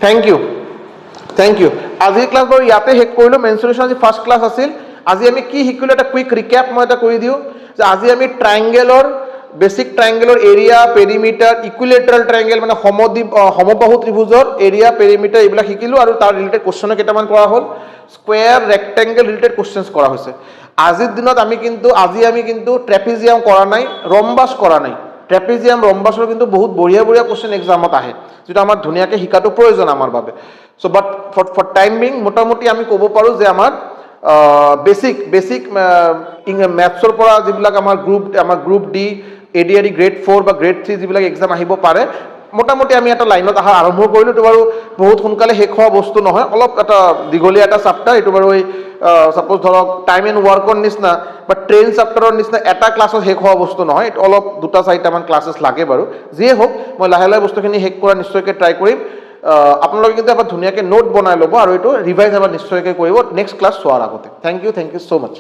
থ্যাংক ইউ আজিৰ ক্লাস বাৰু ইয়াতে শেষ কৰিলো মেনচুৰেশন আজি ফার্স্ট ক্লাস আছিল আজি আমি কি শিকিলো এটা কুইক রিক্যাপ মই এটা কৰি দিও যে আজি আমি ট্ৰায়াঙ্গেলৰ বেসিক ট্ৰায়াঙ্গেলৰ এৰিয়া পেৰিমিটাৰ ইকুইলেটাৰাল ট্ৰায়াঙ্গেল মানে সমবাহু ত্ৰিভুজৰ এৰিয়া পেৰিমিটাৰ এইবিলাক শিকিলো আৰু তাৰ ৰিলেটেড কোশ্চন কেইটামান কৰা হ'ল স্কয়াৰ ৰেক্টেঙ্গেল ৰিলেটেড কোশ্চনস কৰা হৈছে আজিৰ দিনত আমি কিন্তু ট্ৰেপিজিয়াম কৰা নাই ৰম্বাস কৰা নাই ট্ৰেপিজিয়াম ৰম্বাসৰ কিন্তু বহুত বঢ়িয়া কোশ্চন এক্সামত আহে যেটা আমাৰ ধুনিয়াকে শিকাটো প্ৰয়োজন আমাৰ বাবে so but for time being মোটামুটি আমি ক'ব পাৰো যে আমাৰ বেসিক ম্যাথছৰ পৰা যিবিলাক আমাৰ গ্ৰুপ ডি এডিআৰই গ্ৰেড 4 বা গ্ৰেড 3 যিবিলাক এক্সাম আহিব পাৰে মোটামুটি আমি এটা লাইনত আহা আৰম্ভ কৰিলো তো বাৰু বহুত সোনকালে শেষ হোৱা বস্তু নহয় অলপ এটা দীঘলীয়া এটা চেপ্টাৰ এটো বাৰু এই সাপোজ ধৰক টাইম এন্ড ওয়াৰ্কৰ নিচিনা বা ট্ৰেইন চেপ্টাৰৰ নিচিনা এটা ক্লাছত শেষ হোৱা বস্তু নহয় এটো অলপ দুটা চাৰিটা মান ক্লাसेस লাগে বাৰু যিয়ে হোক মই লাহে লাহে বস্তুখিনি শেষ কৰা নিশ্চয়কৈ ট্ৰাই কৰিম আপোনালোকে কিন্তু এটা ধুনিয়াকৈ নোট বনাই ল'ব আৰু এটো ৰিভাইজ এবাৰ নিশ্চয়কৈ কৰিব নেক্সট ক্লাস চোৱাৰ আগতে থ্যাংক ইউ সো মাচ